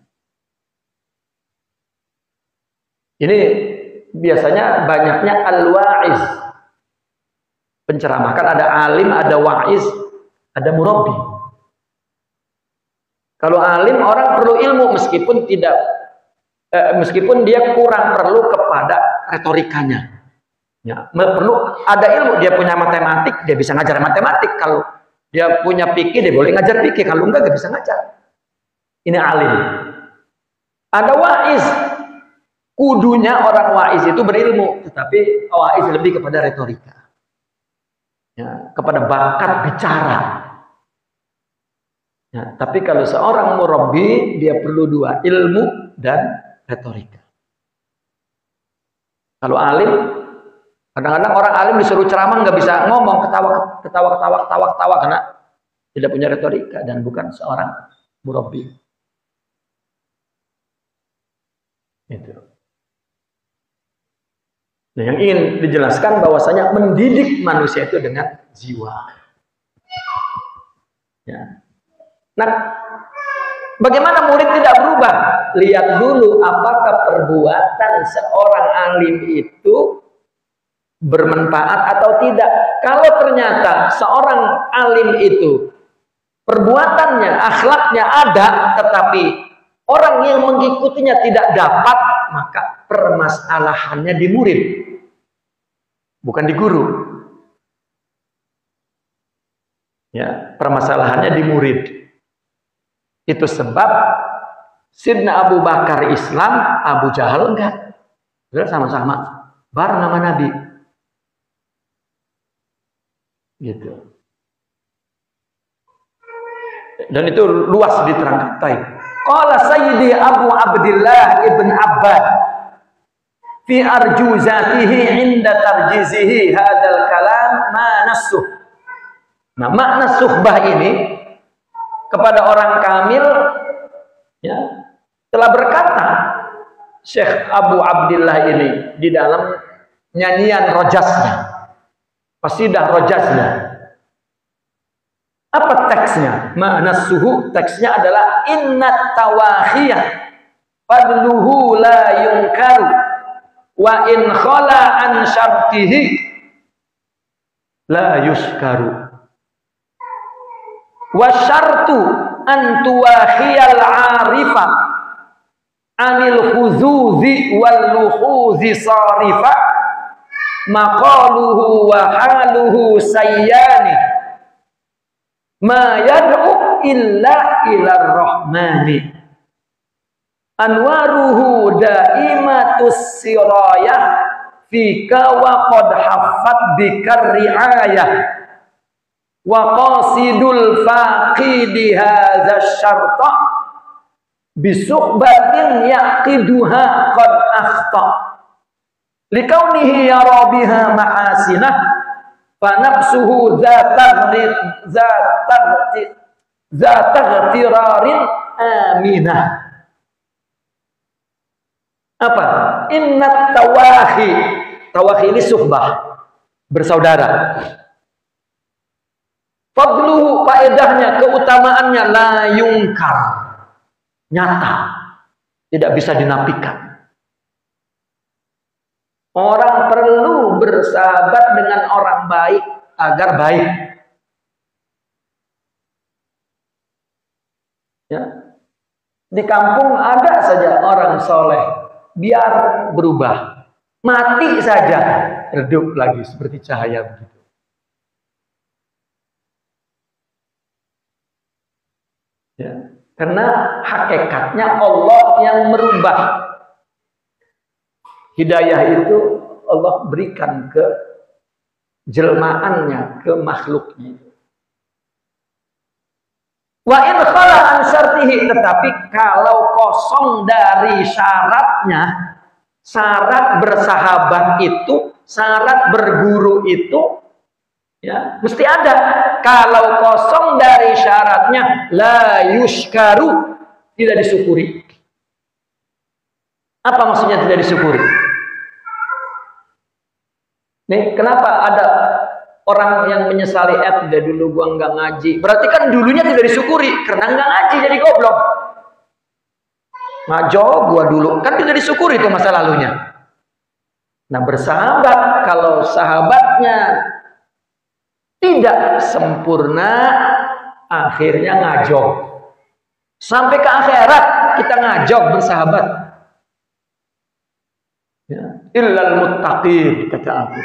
Ini biasanya banyaknya al-wa'iz, penceramah. Kan ada alim, ada wa'iz, ada murabbi. Kalau alim orang perlu ilmu meskipun meskipun dia kurang perlu kepada retorikanya. Ya, perlu ada ilmu, dia punya matematik, dia bisa ngajar matematik. Kalau dia punya fikih, dia boleh ngajar fikih. Kalau enggak bisa ngajar. Ini alim. Ada wa'iz. Kudunya orang wa'iz itu berilmu, tetapi wa'iz lebih kepada retorika. Ya, kepada bakat bicara. Ya, tapi kalau seorang murabbi, dia perlu dua, ilmu dan retorika. Kalau alim, kadang-kadang orang alim disuruh ceramah nggak bisa ngomong, ketawa karena tidak punya retorika dan bukan seorang murabbi. Itu. Nah, yang ingin dijelaskan bahwasanya mendidik manusia itu dengan jiwa. Ya. Nah, bagaimana murid tidak berubah? Lihat dulu apakah perbuatan seorang alim itu bermanfaat atau tidak. Kalau ternyata seorang alim itu perbuatannya, akhlaknya ada, tetapi orang yang mengikutinya tidak dapat, maka permasalahannya di murid, bukan di guru. Ya, permasalahannya di murid. Itu sebab Sidna Abu Bakar Islam, Abu Jahal enggak. Sudah sama-sama bareng sama Nabi. Gitu. Dan itu luas diterangkan. Baik. Qala Sayyidi Abu Abdillah Ibn Abbad fi arjuzatihi inda tarjizihi hadal kalam ma nasuh. Nah, makna suhbah ini kepada orang kamil ya, telah berkata Syekh Abu Abdillah ini di dalam nyanyian rojasnya, qasidah rojasnya. Apa teksnya? Makna suhu, teksnya adalah innat tawahiyah fadluhu la yunkaru wa in khala an syartihi la yuskaru wa syartu an tuwahiyal arifa anil khuzuzi wal luhuzi sarifa maqaluhu wa haluhu sayyani ma yad'u illa ilar rahmani anwaruhu daimatus sirayah fika wa qad haffat bikar riayah wa qasidul faqidi hadza syarta bisuhbatin yaqiduha qad akhta likaunihi yara biha mahasinah fanafsuhu zataghtirarin aminah. Apa? Innat tawahi. Tawahi ini suhbah, bersaudara. Fadluhu, faedahnya, keutamaannya la yungkar, nyata, tidak bisa dinafikan. Orang perlu bersahabat dengan orang baik agar baik. Ya. Di kampung ada saja orang soleh, biar berubah. Mati saja, redup lagi seperti cahaya begitu. Ya. Karena hakikatnya Allah yang merubah. Hidayah itu Allah berikan ke jelmaannya, ke makhluknya. Wa in khala an syartihi, tetapi kalau kosong dari syaratnya, syarat bersahabat itu, syarat berguru itu, ya mesti ada. Kalau kosong dari syaratnya, la yushkaru, tidak disyukuri. Apa maksudnya tidak disyukuri? Nih, kenapa ada orang yang menyesali dari dulu gua nggak ngaji? Berarti kan dulunya tidak disyukuri karena nggak ngaji jadi goblok. Ngajo gua dulu kan tidak disyukuri itu masa lalunya. Nah, bersahabat kalau sahabatnya tidak sempurna, akhirnya ngajog. Sampai ke akhirat kita ngajog bersahabat. Ya, illal muttaqin, kata aku.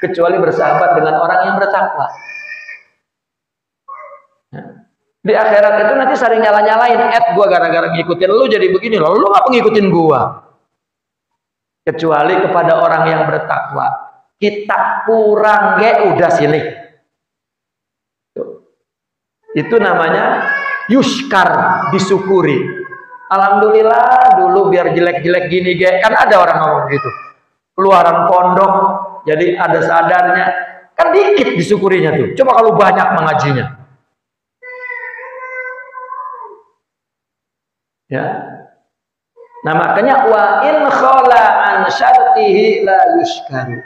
Kecuali bersahabat dengan orang yang bertakwa. Ya. Di akhirat itu nanti saling nyala-nyalain, gua gara-gara ngikutin lu jadi begini, lu nggak ngikutin gua. Kecuali kepada orang yang bertakwa. Kita kurang udah sini. Itu namanya yuskar, disyukuri. Alhamdulillah dulu biar jelek-jelek gini kan ada orang ngomong gitu. Keluaran pondok jadi ada sadarnya, kan dikit disyukurinya tuh. Coba kalau banyak mengajinya. Ya. Nah, makanya wa in khala an syartihi la yushkaru.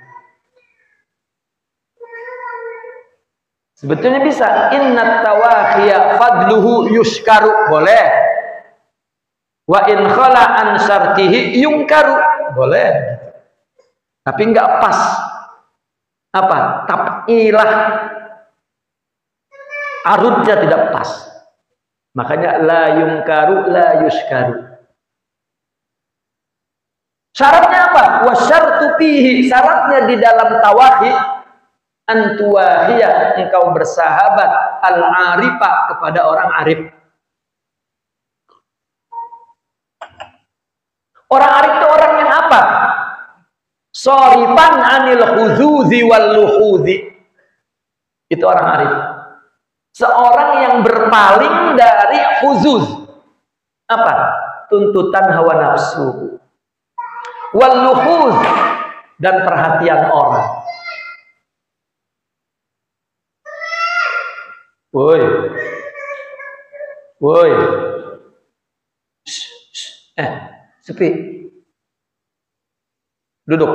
Sebetulnya bisa innat tawakhiya fadluhu yushkaru, boleh. Wa in khala an syartihi yungkaru, boleh. Tapi enggak pas. Apa? Tapilah. Arudnya tidak pas. Makanya la yungkaru la yushkaru. Syaratnya apa? Wa syartu fihi, syaratnya di dalam tawahid antuwahiyah, engkau bersahabat al-arifah kepada orang arif. Orang arif itu orang yang apa? Sorifan anil khuzuzi wal luhuzi. Itu orang arif. Seorang yang berpaling dari khuzuz. Apa? Tuntutan hawa nafsu. Wal luhuz, dan perhatian orang. Woi. Woi. Sepi. Duduk.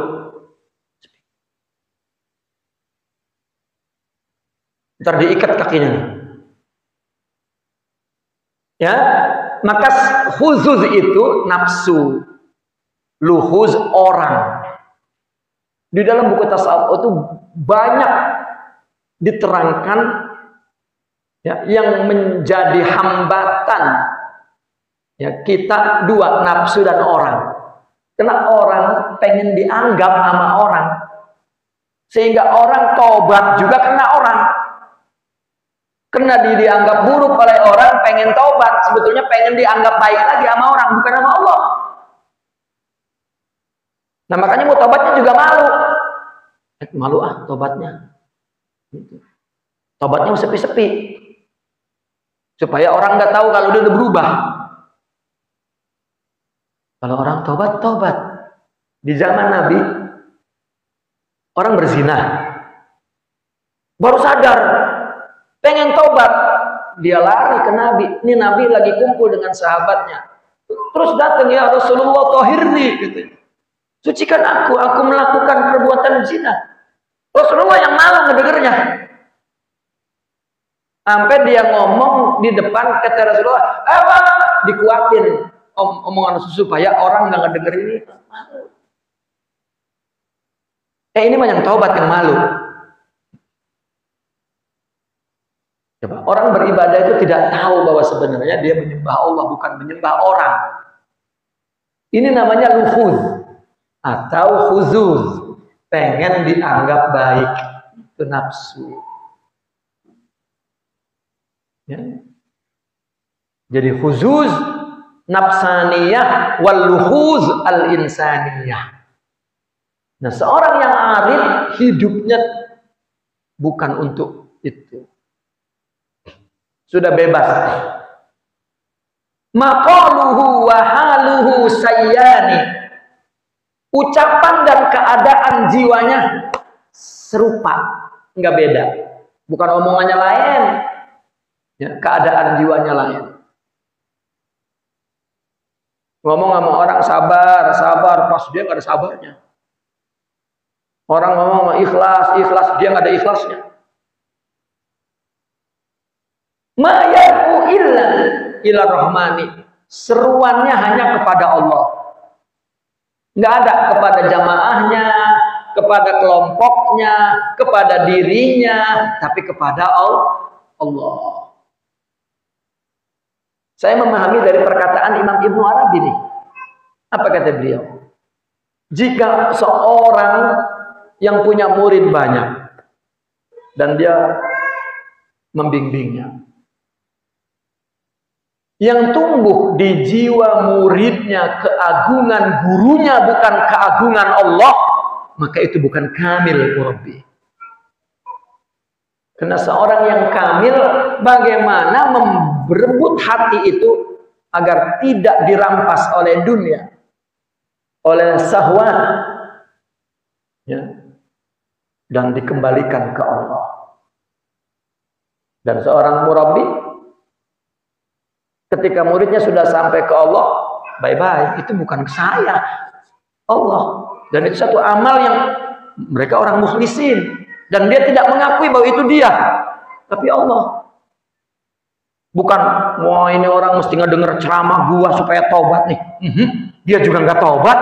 Ntar diikat kakinya. Ya, maka khuzuz itu nafsu, luhuz orang. Di dalam buku tasawuf itu banyak diterangkan ya, yang menjadi hambatan ya kita dua, nafsu dan orang. Karena orang pengen dianggap sama orang, sehingga orang tobat juga kena orang. Karena dianggap buruk oleh orang, pengen tobat, sebetulnya pengen dianggap baik lagi sama orang, bukan sama Allah. Nah, makanya mau tobatnya juga malu. Malu tobatnya. Tobatnya sepi-sepi. Supaya orang nggak tahu kalau dia udah berubah. Kalau orang tobat. Di zaman Nabi, orang berzina. Baru sadar, pengen tobat. Dia lari ke Nabi. Ini Nabi lagi kumpul dengan sahabatnya. Terus datang, ya Rasulullah, tohirni. Gitu. Sucikan aku melakukan perbuatan zina. Rasulullah yang malu ngedengernya. Sampai dia ngomong di depan, kata Rasulullah, apa? Dikuatin omongan supaya orang nggak ngedenger ini. Ini mah yang taubat yang malu. Coba, orang beribadah itu tidak tahu bahwa sebenarnya dia menyembah Allah, bukan menyembah orang. Ini namanya luhuz atau khuzuz, pengen dianggap baik, itu nafsu. Ya. Jadi khuzuz nafsaniyah wal luhuz al insaniyah. Nah, seorang yang arif hidupnya bukan untuk itu. Sudah bebas. Maqaluhu wa haluhu sayyani. Ucapan dan keadaan jiwanya serupa, enggak beda. Bukan omongannya lain, ya, keadaan jiwanya lain. Ngomong sama orang sabar, pas dia nggak ada sabarnya. Orang ngomong sama ikhlas, dia nggak ada ikhlasnya. Ma yar'u illa rahmani. Seruannya hanya kepada Allah. Nggak ada kepada jamaahnya, kepada kelompoknya, kepada dirinya, tapi kepada Allah. Saya memahami dari perkataan Imam Ibnu Arabi ini. Apa kata beliau? Jika seorang yang punya murid banyak dan dia membimbingnya, yang tumbuh di jiwa muridnya keagungan gurunya bukan keagungan Allah, maka itu bukan kamil murabbi. Karena seorang yang kamil bagaimana berebut hati itu agar tidak dirampas oleh dunia, oleh syahwat, ya, dan dikembalikan ke Allah. Dan seorang murabbi ketika muridnya sudah sampai ke Allah, bye-bye, itu bukan saya, Allah. Dan itu satu amal yang mereka orang mukhlisin. Dan dia tidak mengakui bahwa itu dia. Tapi Allah. Bukan, wah ini orang mesti ngedenger ceramah gua supaya taubat nih. Dia juga nggak taubat.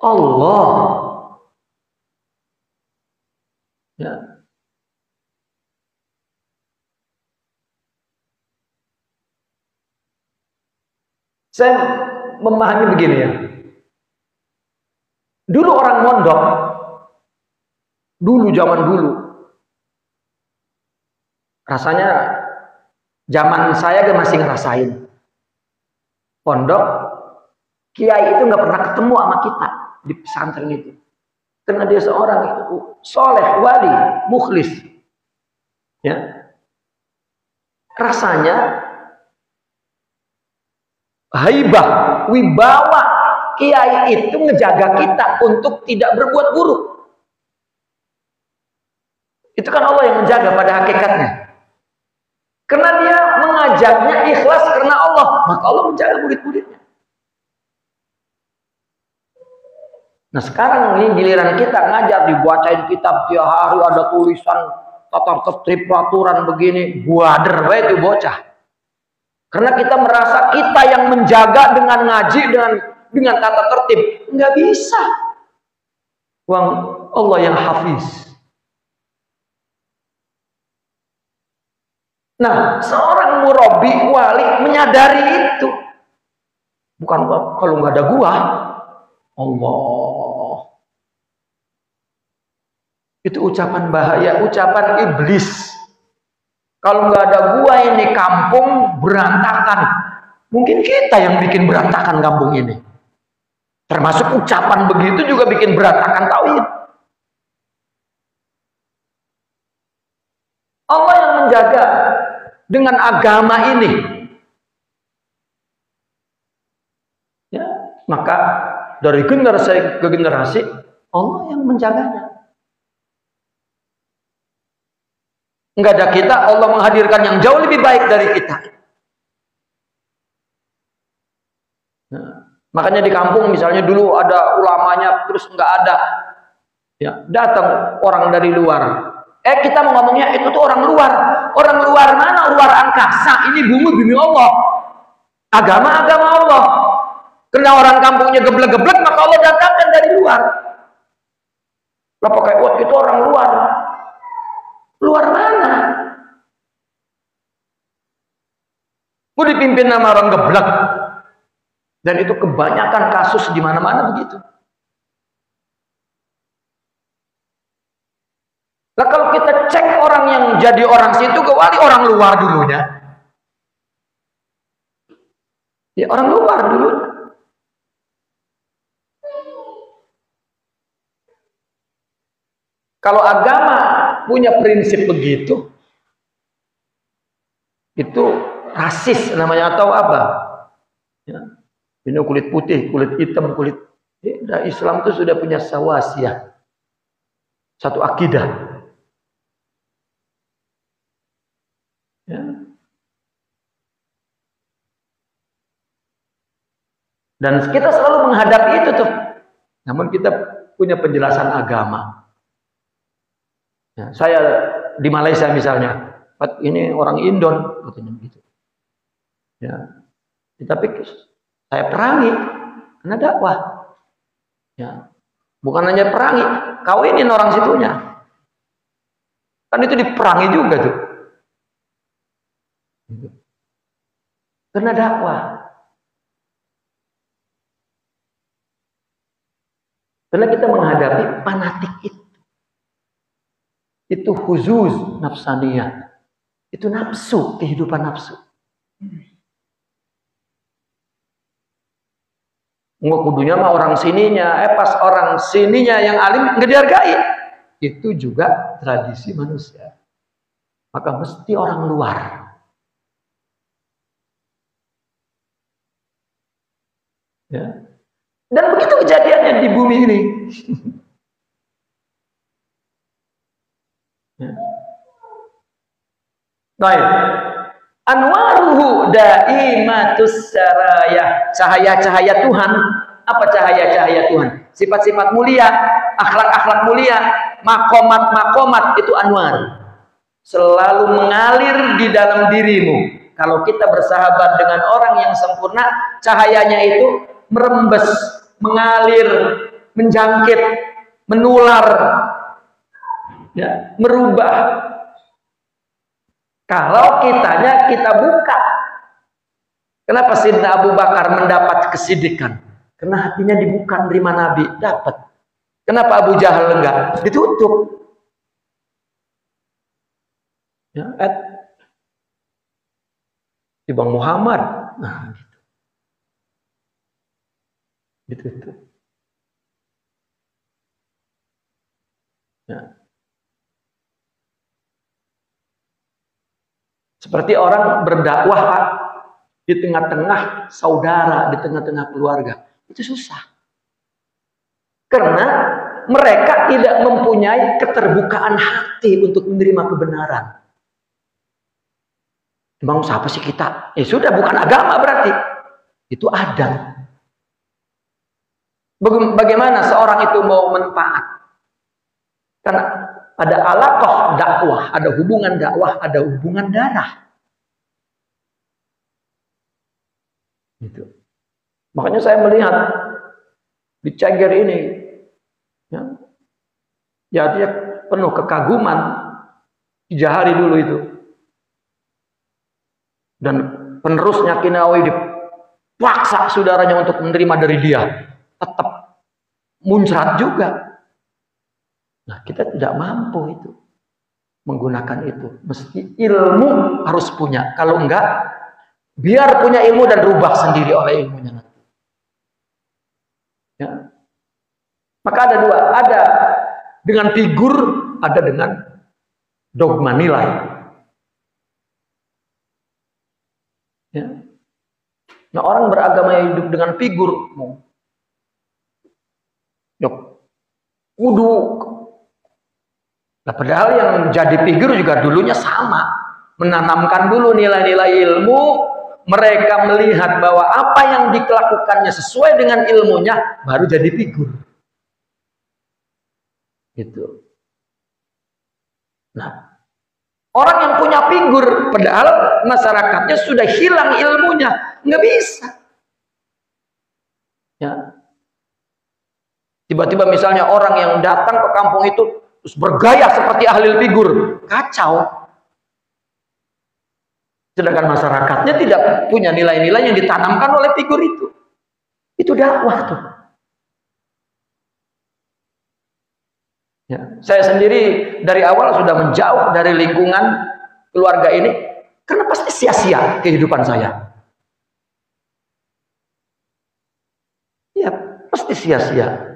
Allah. Ya. Saya memahami begini ya. Dulu orang mondok, zaman dulu, rasanya zaman saya masih ngerasain. Pondok, kiai itu nggak pernah ketemu sama kita di pesantren itu. Karena dia seorang soleh, wali, mukhlis. Ya. Rasanya haibah, wibawa kiai itu ngejaga kita untuk tidak berbuat buruk. Itu kan Allah yang menjaga pada hakikatnya. Karena dia mengajaknya ikhlas karena Allah, maka Allah menjaga murid-muridnya. Nah sekarang ini giliran kita ngajar, dibacain kitab tiap hari, ada tulisan tata tertib peraturan begini, buader bae itu bocah. Karena kita merasa kita yang menjaga dengan ngaji, dengan tata tertib. Nggak bisa. Wang Allah yang hafiz. Nah, seorang murabbi wali menyadari itu. Bukan kalau nggak ada gua, Allah. Itu ucapan bahaya, ucapan iblis. Kalau nggak ada gua ini kampung berantakan. Mungkin kita yang bikin berantakan kampung ini. Termasuk ucapan begitu juga bikin berantakan tauhid. Allah yang menjaga dengan agama ini. Ya, maka dari generasi ke generasi Allah yang menjaganya. Enggak ada kita, Allah menghadirkan yang jauh lebih baik dari kita. Nah, makanya di kampung misalnya dulu ada ulamanya terus enggak ada. Ya, datang orang dari luar. Kita mau ngomongnya itu tuh orang luar. Orang luar mana? Luar angkasa. Ini bumi Allah. Agama Allah. Karena orang kampungnya geblek-geblek, maka Allah datangkan dari luar. Lah pakai itu orang luar. Luar mana? Mau dipimpin nama orang geblek. Dan itu kebanyakan kasus di mana-mana begitu. Nah kalau kita cek orang yang jadi orang situ ke wali, orang luar dulunya. Ya orang luar dulunya. Kalau agama punya prinsip begitu, itu rasis namanya atau apa? Ya. Ini kulit putih, kulit hitam, kulit. Islam itu sudah punya sawasiyah, satu akidah. Ya. Dan kita selalu menghadapi itu tuh. Namun kita punya penjelasan agama. Ya, saya di Malaysia misalnya, ini orang Indon, katanya gitu. Ya, tapi saya perangi karena dakwah. Ya, bukan hanya perangi, kawinin orang situnya. Kan itu diperangi juga tuh. Gitu. Karena dakwah. Karena kita menghadapi fanatik itu. Itu huzuz nafsaniyah. Itu nafsu, kehidupan nafsu. Nggak kudunya mah orang sininya, pas orang sininya yang alim nggak dihargai. Itu juga tradisi manusia. Maka mesti orang luar. Ya. Dan begitu kejadiannya di bumi ini. Ya. Baik. Anwaruhu daimatus sarayah. Cahaya-cahaya Tuhan. Apa cahaya-cahaya Tuhan? Sifat-sifat mulia, akhlak-akhlak mulia, makomat-makomat, itu anwar. Selalu mengalir di dalam dirimu. Kalau kita bersahabat dengan orang yang sempurna, cahayanya itu merembes, mengalir, menjangkit, menular, ya, merubah. Kalau kitanya kita buka. Kenapa Sayyidina Abu Bakar mendapat kesidikan? Karena hatinya dibuka menerima Nabi, dapat. Kenapa Abu Jahal enggak? Ditutup. Ya, di Bang Muhammad. Nah, gitu. Gitu. Ya. Seperti orang berdakwah, Pak, di tengah-tengah saudara, di tengah-tengah keluarga. Itu susah. Karena mereka tidak mempunyai keterbukaan hati untuk menerima kebenaran. Emang siapa sih kita? Ya sudah, bukan agama berarti. Itu adat. Bagaimana seorang itu mau manfaat? Karena ada alaqah dakwah, ada hubungan dakwah, ada hubungan darah. Gitu. Makanya saya melihat di Cager ini, ya dia penuh kekaguman 3 hari dulu itu. Dan penerusnya Kinawi dipaksa saudaranya untuk menerima dari dia. Tetap muncrat juga. Nah, kita tidak mampu itu menggunakan itu. Mesti ilmu harus punya. Kalau enggak, biar punya ilmu dan rubah sendiri oleh ilmunya nanti. Ya. Maka ada 2, ada dengan figur, ada dengan dogma nilai. Ya. Nah, orang beragama yang hidup dengan figur, kudu. Nah, padahal yang jadi figur juga dulunya sama, menanamkan dulu nilai-nilai ilmu. Mereka melihat bahwa apa yang dilakukannya sesuai dengan ilmunya, baru jadi figur. Gitu. Nah, orang yang punya figur, padahal masyarakatnya sudah hilang ilmunya, nggak bisa. Ya. Tiba-tiba misalnya orang yang datang ke kampung itu terus bergaya seperti ahli figur, kacau. Sedangkan masyarakatnya tidak punya nilai-nilai yang ditanamkan oleh figur itu. Itu dakwah tuh. Ya, saya sendiri dari awal sudah menjauh dari lingkungan keluarga ini karena pasti sia-sia kehidupan saya. Ya, pasti sia-sia.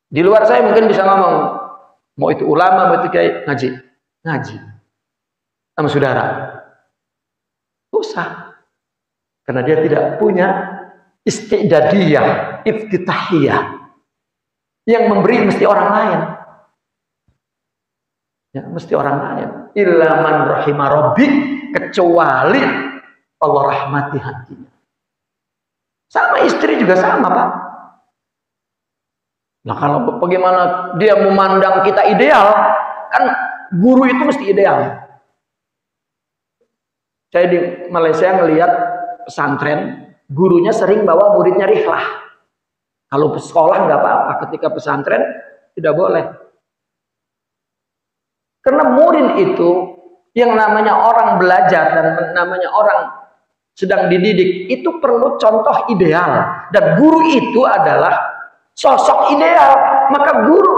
Di luar saya mungkin bisa ngomong, mau itu ulama, mau itu kiai, ngaji sama saudara. Susah. Karena dia tidak punya istidadiyah, iftitahiyah. Yang memberi mesti orang lain. Ya, mesti orang lain. Illa man rahima rabbi, kecuali Allah rahmati hatinya. Sama istri juga sama, Pak. Nah, kalau bagaimana dia memandang kita ideal, kan guru itu mesti ideal. Saya di Malaysia ngelihat pesantren, gurunya sering bawa muridnya rihlah. Kalau sekolah nggak apa-apa, ketika pesantren tidak boleh. Karena murid itu yang namanya orang belajar dan namanya orang sedang dididik itu perlu contoh ideal, dan guru itu adalah sosok ideal. Maka guru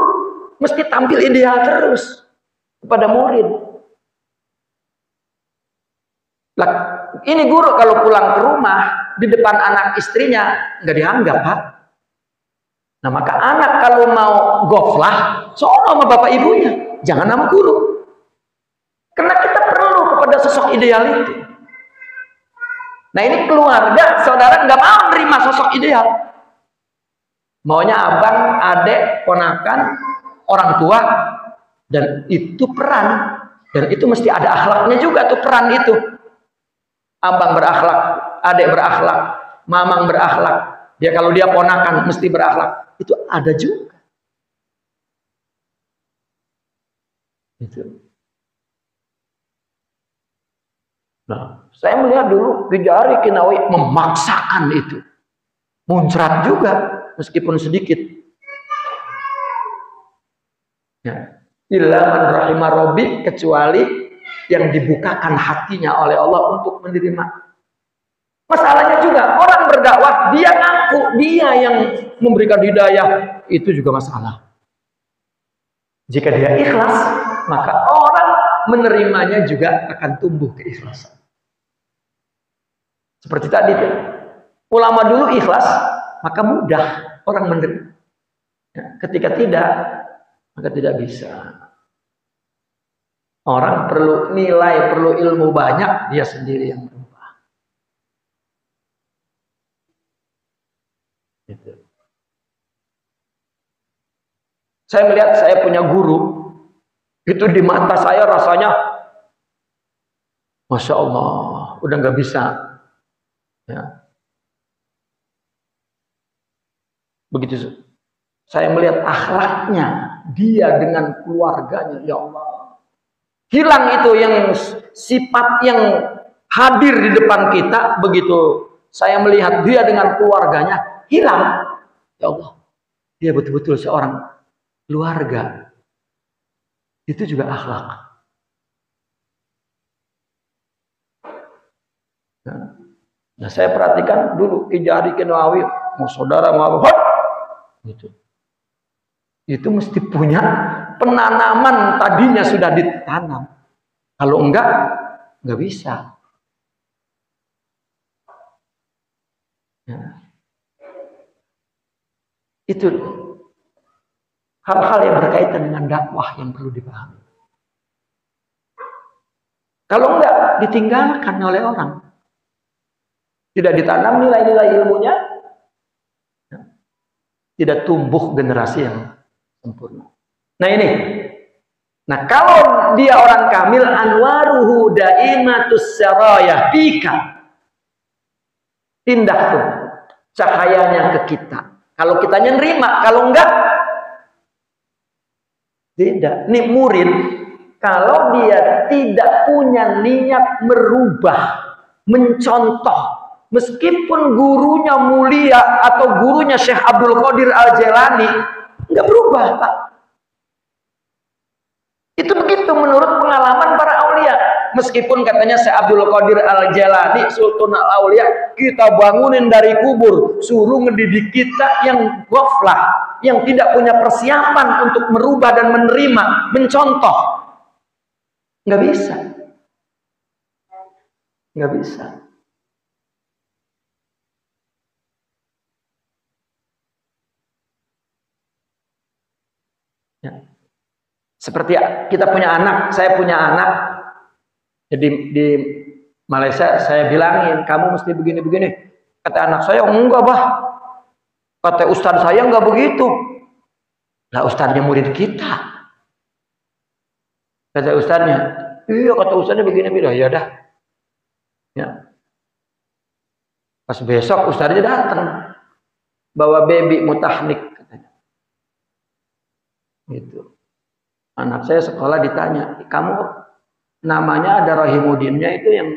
mesti tampil ideal terus kepada murid. Lah, ini guru kalau pulang ke rumah di depan anak istrinya nggak dianggap, Pak. Nah, maka anak kalau mau goflah soal sama bapak ibunya, jangan nama guru. Karena kita perlu kepada sosok ideal itu. Nah, ini keluarga, saudara nggak mau menerima sosok ideal. Maunya abang, adek, ponakan, orang tua, dan itu peran, dan itu mesti ada akhlaknya juga tuh peran itu. Abang berakhlak, adek berakhlak, mamang berakhlak. Dia kalau dia ponakan mesti berakhlak. Itu ada juga. Itu. Nah, saya melihat dulu Kijari Kinawi memaksakan itu. Muncrat juga meskipun sedikit. Ya. Illa man rahimah rabbi, kecuali yang dibukakan hatinya oleh Allah untuk menerima. Masalahnya juga orang berdakwah dia ngaku dia yang memberikan hidayah, itu juga masalah. Jika dia ikhlas, maka orang menerimanya juga akan tumbuh keikhlasan. Seperti tadi, ulama dulu ikhlas, maka mudah orang menerima. Ya, ketika tidak, maka tidak bisa. Orang perlu nilai, perlu ilmu banyak, dia sendiri yang berubah. Gitu. Saya melihat saya punya guru, itu di mata saya rasanya, Masya Allah, udah nggak bisa. Ya. Begitu saya melihat akhlaknya, dia dengan keluarganya, ya Allah. Hilang itu yang sifat yang hadir di depan kita, begitu saya melihat dia dengan keluarganya, hilang. Ya Allah, dia betul-betul seorang keluarga. Itu juga akhlak. Nah, saya perhatikan dulu Kijari Kinawi, mau saudara mau apa, gitu. Itu mesti punya penanaman, tadinya sudah ditanam. Kalau enggak bisa. Ya. Itu hal-hal yang berkaitan dengan dakwah yang perlu dipahami. Kalau enggak, ditinggalkan oleh orang. Tidak ditanam nilai-nilai ilmunya, tidak tumbuh generasi yang sempurna. Nah ini. Nah kalau dia orang kamil, anwaruhu daimatus sarayah fika. Pindah tuh cahayanya ke kita. Kalau kitanya nerima, kalau enggak, tidak. Ini murid, kalau dia tidak punya niat merubah, mencontoh, meskipun gurunya mulia atau gurunya Syekh Abdul Qadir Al-Jailani, nggak berubah, Pak. Itu begitu menurut pengalaman para aulia. Meskipun katanya Syekh Abdul Qadir Al-Jailani, Sultan Al-Aulia, kita bangunin dari kubur, suruh ngedidik kita yang ghaflah, yang tidak punya persiapan untuk merubah dan menerima, mencontoh. Nggak bisa. Nggak bisa. Seperti kita punya anak, saya punya anak. Jadi di Malaysia saya bilangin, kamu mesti begini-begini. Kata anak saya, enggak bah. Kata ustaz saya enggak begitu. Lah ustaznya murid kita. Kata ustaznya, iya kata ustaznya begini-begini. Ya dah. Ya. Pas besok ustaznya datang. Bawa baby mutahnik katanya. Gitu. Anak saya sekolah ditanya, kamu namanya ada Rahimudinnya itu yang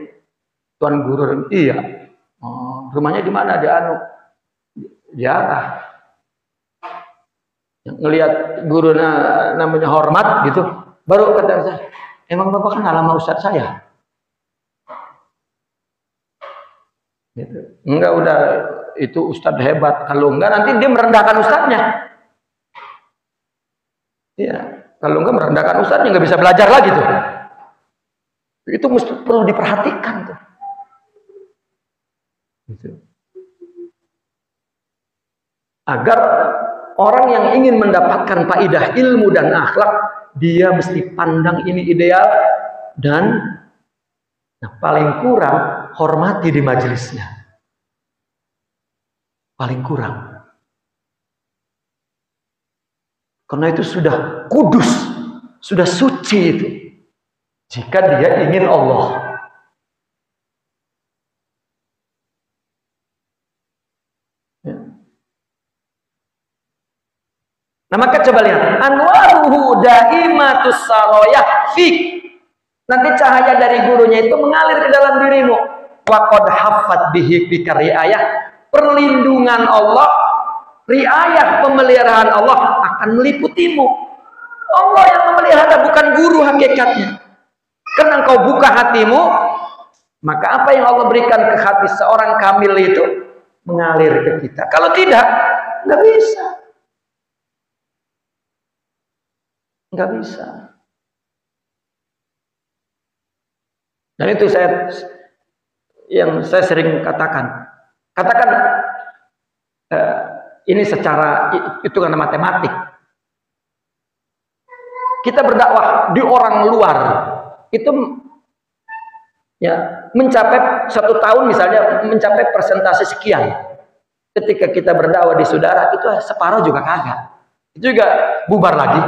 tuan guru? Iya. Oh, rumahnya di mana? Di anu Jarah. Yang ngelihat guru namanya hormat gitu, baru kata saya, emang bapak kenal sama ustadz saya? Gitu. Enggak, udah itu ustadz hebat. Kalau enggak nanti dia merendahkan ustadznya. Iya. Kalau enggak merendahkan ustadznya, nggak bisa belajar lagi tuh. Itu mesti perlu diperhatikan tuh. Gitu. Agar orang yang ingin mendapatkan faidah ilmu dan akhlak, dia mesti pandang ini ideal dan paling kurang hormati di majelisnya. Paling kurang. Karena itu sudah kudus, sudah suci itu. Jika dia ingin Allah. Nah maka coba lihat, anwaruhu daimatus saroyah fik. Nanti cahaya dari gurunya itu mengalir ke dalam dirimu. Wa qad haffat bihi fika riayah. Perlindungan Allah, riayah, pemeliharaan Allah akan meliputimu. Allah yang memelihara, bukan guru hakikatnya. Karena engkau buka hatimu, maka apa yang Allah berikan ke hati seorang kamil itu mengalir ke kita. Kalau tidak, nggak bisa. Nggak bisa. Dan itu yang saya sering katakan ini secara hitungan matematik. Kita berdakwah di orang luar itu ya mencapai 1 tahun misalnya mencapai persentase sekian. Ketika kita berdakwah di saudara itu separuh juga kagak. Itu juga bubar lagi.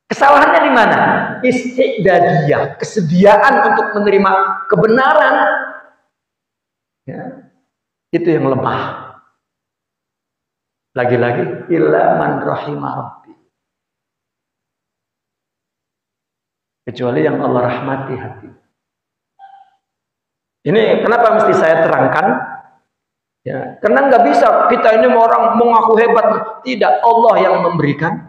Kesalahannya di mana? Istidadiyah, kesediaan untuk menerima kebenaran. Ya, itu yang lemah. Lagi-lagi illa man rahimah rabbi. Kecuali yang Allah rahmati hati. Ini kenapa mesti saya terangkan? Ya, karena nggak bisa kita ini orang mengaku hebat. Tidak, Allah yang memberikan.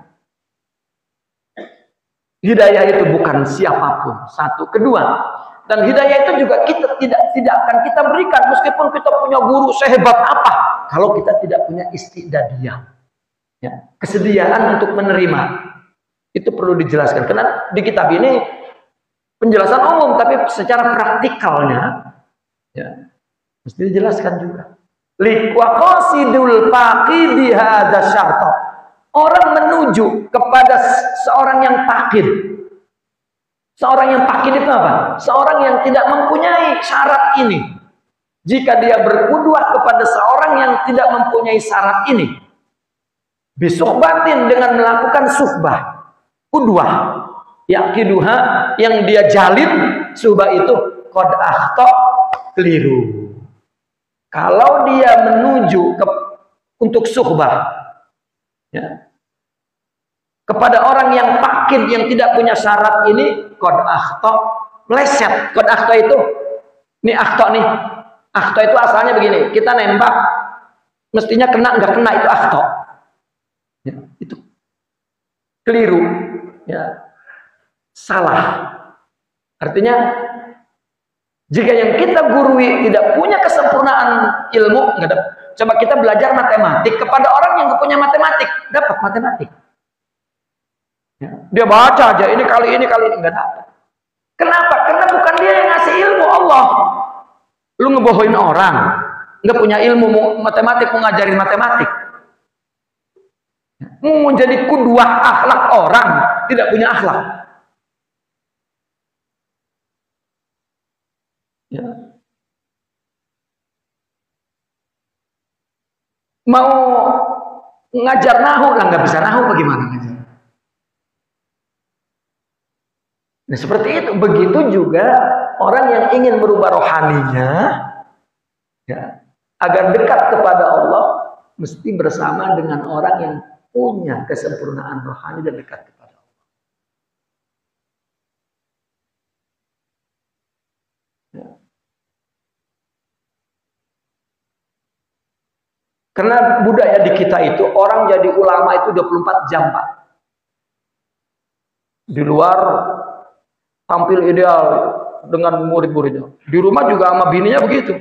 Hidayah itu bukan siapapun. Satu, kedua, dan hidayah itu juga kita tidak akan kita berikan meskipun kita punya guru sehebat apa kalau kita tidak punya istidadiyah. Ya, kesediaan untuk menerima. Itu perlu dijelaskan. Karena di kitab ini penjelasan umum, tapi secara praktikalnya ya, mesti dijelaskan juga. Liqasidul faqidi hadza syarta. Orang menuju kepada seorang yang fakir. Seorang yang fakir itu apa? Seorang yang tidak mempunyai syarat ini. Jika dia berqudwah kepada seorang yang tidak mempunyai syarat ini, bisuhbatin dengan melakukan suhbah, qudwah, yaqiduha yang dia jalin, suhbah itu qad akhta, keliru. Kalau dia menuju untuk suhbah ya, kepada orang yang fakir yang tidak punya syarat ini, qad akhta, meleset. Qad akhta itu, ini akhta nih. Akhta itu asalnya begini, kita nembak mestinya kena, nggak kena, itu akhta. Ya, itu keliru, ya, salah. Artinya jika yang kita gurui tidak punya kesempurnaan ilmu, nggak dapat. Coba kita belajar matematik kepada orang yang nggak punya matematik, dapat matematik. Ya, dia baca aja ini kali ini nggak dapat. Kenapa? Karena bukan dia yang ngasih ilmu, Allah. Lu ngebohongin orang, nggak punya ilmu matematik, mau ngajarin matematik. Mau menjadi kudwah akhlak orang tidak punya akhlak. Ya. Mau ngajar nahu lah nggak bisa nahu, bagaimana ngajar? Nah seperti itu. Begitu juga orang yang ingin merubah rohaninya, ya, agar dekat kepada Allah, mesti bersama dengan orang yang punya kesempurnaan rohani dan dekat kepada Allah. Ya. Karena budaya di kita itu orang jadi ulama itu 24 jam, Pak. Di luar tampil ideal dengan murid-muridnya. Di rumah juga sama bininya begitu.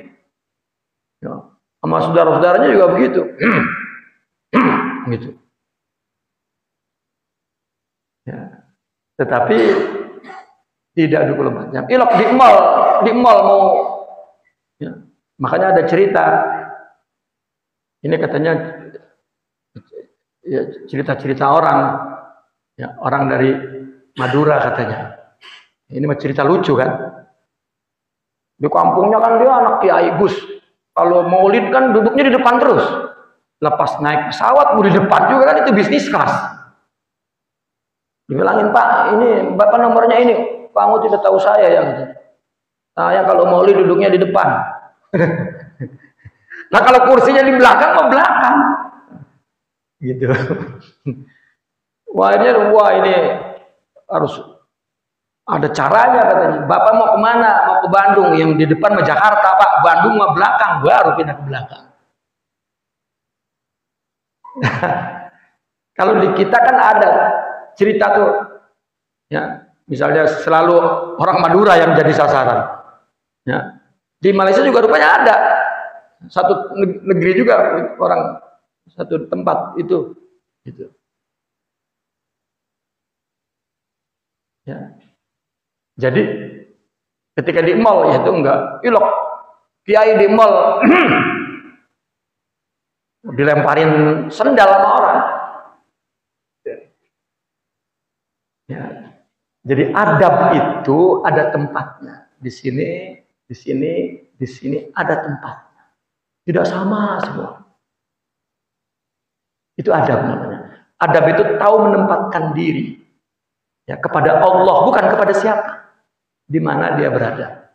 Ya. Sama saudara-saudaranya juga begitu. Gitu. Ya. Tetapi tidak 24 jam. Ilok di mall mau. Ya. Makanya ada cerita. Ini katanya ya, cerita-cerita orang, ya, orang dari Madura katanya. Ini mah cerita lucu kan. Di kampungnya kan dia anak Kiai Gus. Kalau maulid kan duduknya di depan terus. Lepas naik pesawat mau di depan juga kan, itu bisnis kelas. Dibilangin, Pak, ini bapak nomornya ini. Kamu tidak tahu saya ya. Saya kalau maulid duduknya di depan. Nah kalau kursinya di belakang, mau belakang. Gitu. Wah ini harus ada caranya katanya. Bapak mau kemana? Mau ke Bandung. Yang di depan mau Jakarta, Pak. Bandung mau belakang, baru pindah ke belakang. Kalau di kita kan ada cerita tuh, ya, misalnya selalu orang Madura yang jadi sasaran. Ya. Di Malaysia juga rupanya ada. Satu negeri juga orang satu tempat itu gitu. Ya. Jadi ketika di mall ya itu enggak ilok kiai di mall dilemparin sendal sama orang. Ya. Jadi adab itu ada tempatnya. Di sini ada tempatnya. Tidak sama semua. Itu adab namanya. Adab itu tahu menempatkan diri, ya, kepada Allah, bukan kepada siapa, di mana dia berada.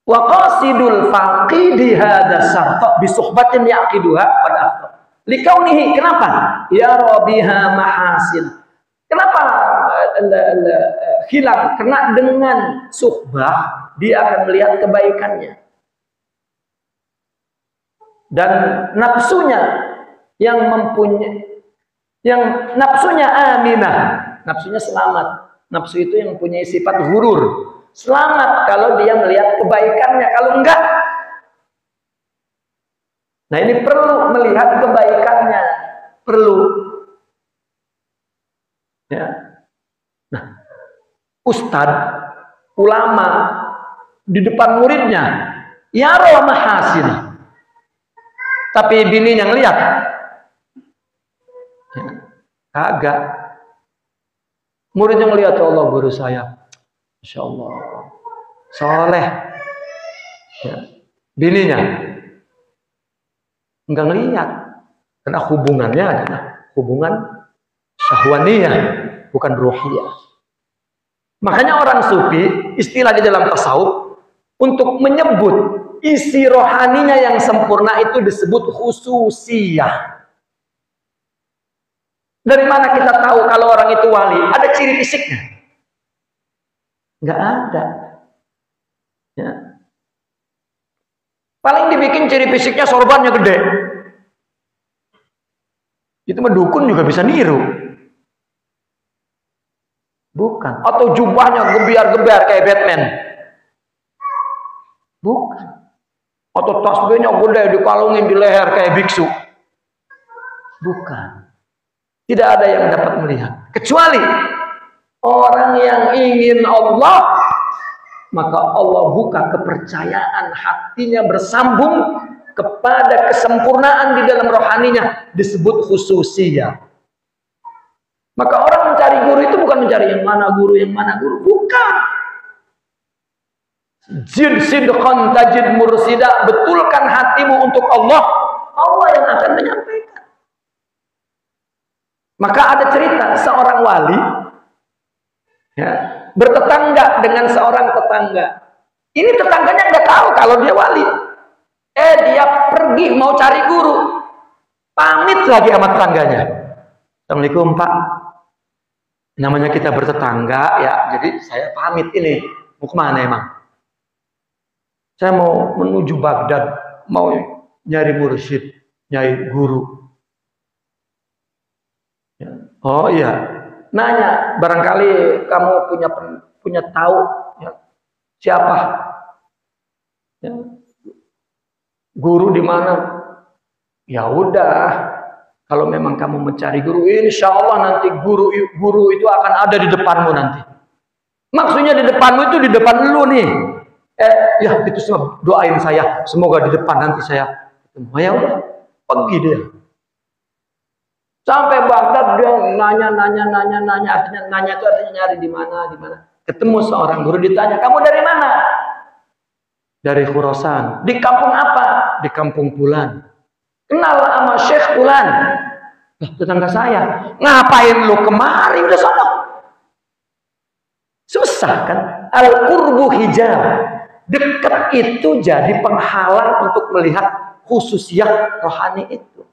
Wa qasidul faqidi hadza sarta bi suhbatin yaqiduha pada akhir. Likaunihi, kenapa? Ya rabiha mahasin. Kenapa hilang? Karena dengan suhbah dia akan melihat kebaikannya. Dan nafsunya yang nafsunya aminah, nafsunya selamat. Nafsu itu yang punya sifat ghurur. Selamat kalau dia melihat kebaikannya, kalau enggak. Nah, ini perlu melihat kebaikannya, perlu. Ya. Nah, ustadz, ulama di depan muridnya, ya roh mahasin. Tapi bininya ngelihat, ya, kagak. Muridnya ngelihat, ya Allah guru saya, Masya Allah, soleh. Ya. Bininya enggak ngelihat, karena hubungannya adalah hubungan syahwaniyah, bukan ruhiyah. Makanya orang sufi, istilah di dalam tasawuf, untuk menyebut isi rohaninya yang sempurna itu disebut khususiyah. Dari mana kita tahu kalau orang itu wali? Ada ciri fisiknya? Nggak ada. Ya. Paling dibikin ciri fisiknya sorbannya gede. Itu mah dukun juga bisa niru. Bukan. Atau jubahnya gebiar-gebiar kayak Batman. Bukan. Atau tasbihnya gede dikalungin di leher kayak biksu. Bukan. Tidak ada yang dapat melihat. Kecuali orang yang ingin Allah, maka Allah buka kepercayaan hatinya bersambung kepada kesempurnaan di dalam rohaninya disebut khususiyah. Maka orang mencari guru itu bukan mencari yang mana guru, bukan. Jid sidqan tajid mursida, betulkan hatimu untuk Allah, Allah yang akan menyampaikan. Maka ada cerita seorang wali ya, bertetangga dengan seorang tetangga. Ini tetangganya nggak tahu kalau dia wali. Dia pergi mau cari guru, pamit lagi sama tetangganya. Assalamualaikum Pak, namanya kita bertetangga ya, jadi saya pamit ini. Mau kemana emang? Saya mau menuju Baghdad, mau nyari mursyid, nyari guru. Oh iya, nanya, barangkali kamu punya tahu ya, siapa? Ya. Guru di mana? Ya udah, kalau memang kamu mencari guru, insya Allah nanti guru itu akan ada di depanmu nanti. Maksudnya di depanmu itu di depan lu nih. Ya itu semua doain saya, semoga di depan nanti saya ketemu. Ya udah, pergi dia. Sampai Baghdad dia nanya, artinya nanya itu artinya nyari di mana. Ketemu seorang guru, ditanya, kamu dari mana? Dari Khurasan. Di kampung apa? Di kampung Fulan. Kenal sama Syekh Fulan? Tetangga saya. Ngapain lu kemari? Udah sana. Susah kan? Al-qurbu hijab. Dekat itu jadi penghalang untuk melihat khususiyah rohani itu.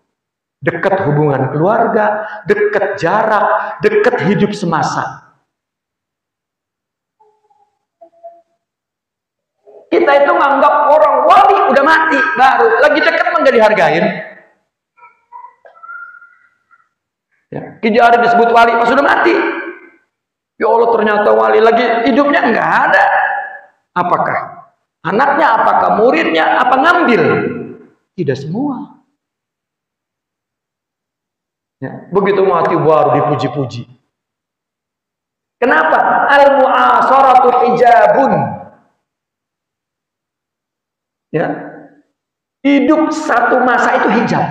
Dekat hubungan keluarga, dekat jarak, dekat hidup semasa. Kita itu menganggap orang wali udah mati, baru lagi dekat nggak dihargain. Ya, Ki Jari disebut wali pas sudah mati. Ya Allah, ternyata wali lagi hidupnya nggak ada. Apakah anaknya, apakah muridnya, apa ngambil? Tidak semua. Ya, begitu mati baru dipuji-puji. Kenapa? Al-mu'asaratu hijabun. Ya, hidup satu masa itu hijab.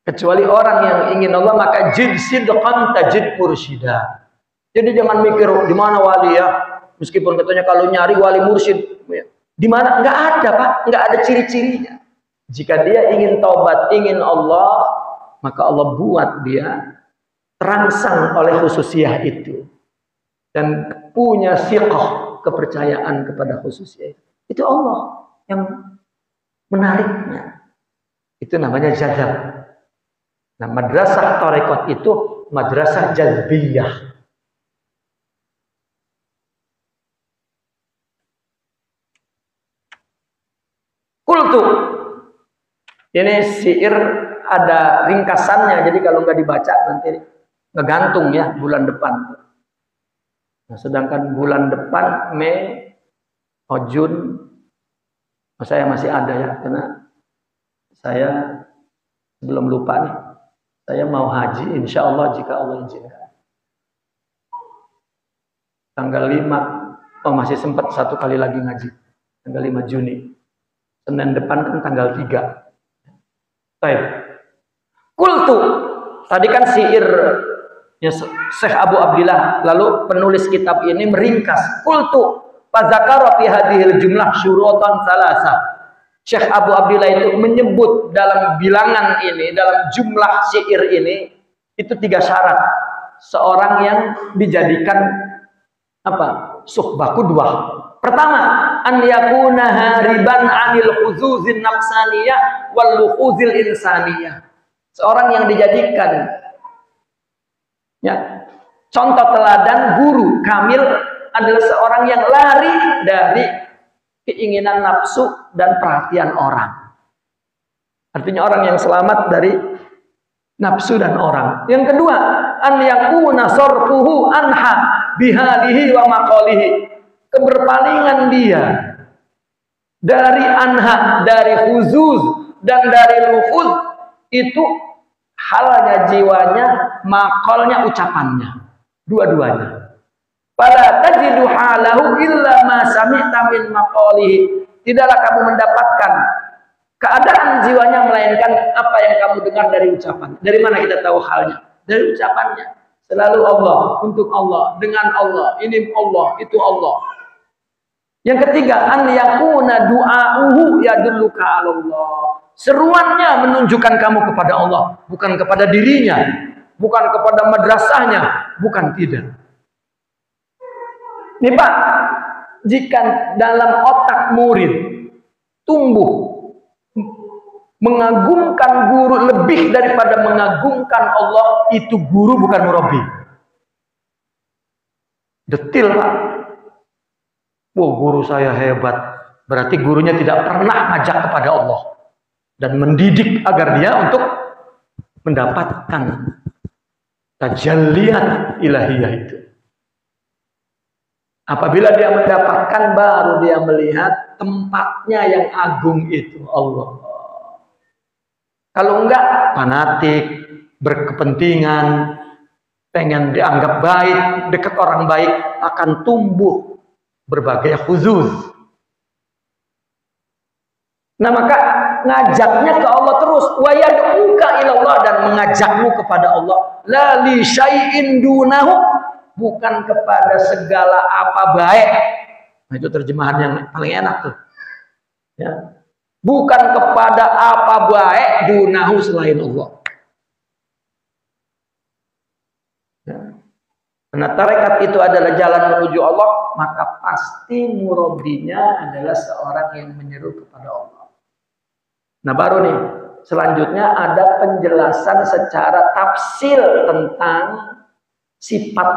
Kecuali orang yang ingin Allah, maka jid sidqan tajid mursyida. Jadi jangan mikir di mana wali ya. Meskipun katanya kalau nyari wali mursyid, di mana? Enggak ada, Pak. Enggak ada ciri-cirinya. Jika dia ingin taubat, ingin Allah, maka Allah buat dia terangsang oleh khususiyah itu dan punya siqah, kepercayaan kepada khususiyah itu. Itu Allah yang menariknya. Itu namanya jazab. Nah, madrasah tarekat itu madrasah jazbiyah. Kultu. Ini syair ada ringkasannya, jadi kalau nggak dibaca nanti ngegantung ya bulan depan. Nah, sedangkan bulan depan Mei, Jun, saya masih ada ya, karena saya belum lupa nih, saya mau haji insya Allah jika Allah izinkan. Tanggal 5, masih sempat satu kali lagi ngaji, tanggal 5 Juni. Senin depan kan tanggal 3. Baik. Kultu, tadi kan syair ya, Syekh Abu Abdillah, lalu penulis kitab ini meringkas. Kultu fazakara fi hadhil jumlah syurutan salasa. Syekh Abu Abdillah itu menyebut dalam bilangan ini, dalam jumlah syair ini, itu 3 syarat seorang yang dijadikan apa? Suhbah qudwah. Pertama, an yakuna hariban 'anil khuzuzin nafsaniyah wal lukhuzil insaniyah. Seorang yang dijadikan ya, contoh teladan guru kamil adalah seorang yang lari dari keinginan nafsu dan perhatian orang. Artinya orang yang selamat dari nafsu dan orang. Yang kedua, an yakuna sarfuhu anha bihalihi wa maqalihi. Keberpalingan dia dari anha, dari huzuz dan dari lufuz, itu halnya jiwanya, maqalnya ucapannya, dua-duanya. Fala tajidu halahu illa ma sami'ta min maqalihi. tidaklah kamu mendapatkan keadaan jiwanya melainkan apa yang kamu dengar dari ucapan. Dari mana kita tahu halnya? Dari ucapannya. Selalu Allah, untuk Allah, dengan Allah, ini Allah, itu Allah. Yang ketiga, an yakuna du'auhu yadulluka 'ala Allah. Seruannya menunjukkan kamu kepada Allah, bukan kepada dirinya, bukan kepada madrasahnya, bukan, tidak. Ini Pak, jika dalam otak murid tumbuh mengagumkan guru lebih daripada mengagumkan Allah, itu guru bukan murabi. Detil Pak. Oh, guru saya hebat. Berarti gurunya tidak pernah ngajak kepada Allah dan mendidik agar dia untuk mendapatkan tajalliat ilahiyah itu. Apabila dia mendapatkan, baru dia melihat tempatnya yang agung itu Allah. Kalau enggak, fanatik, berkepentingan, pengen dianggap baik, dekat orang baik, akan tumbuh berbagai khuzuz. Nah, maka ngajaknya ke Allah terus, wa yad'uka ilallah, dan mengajakmu kepada Allah. La li syai'in dunahu, bukan kepada segala apa baik. Nah, itu terjemahan yang paling enak tuh. Ya. Bukan kepada apa baik dunahu selain Allah. Ya. Karena tarekat itu adalah jalan menuju Allah, maka pasti murabinya adalah seorang yang menyeru kepada Allah. Nah, baru nih, selanjutnya ada penjelasan secara tafsil tentang sifat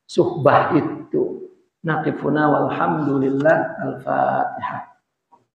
suhbah itu. Naqifuna walhamdulillah, al-Fatihah.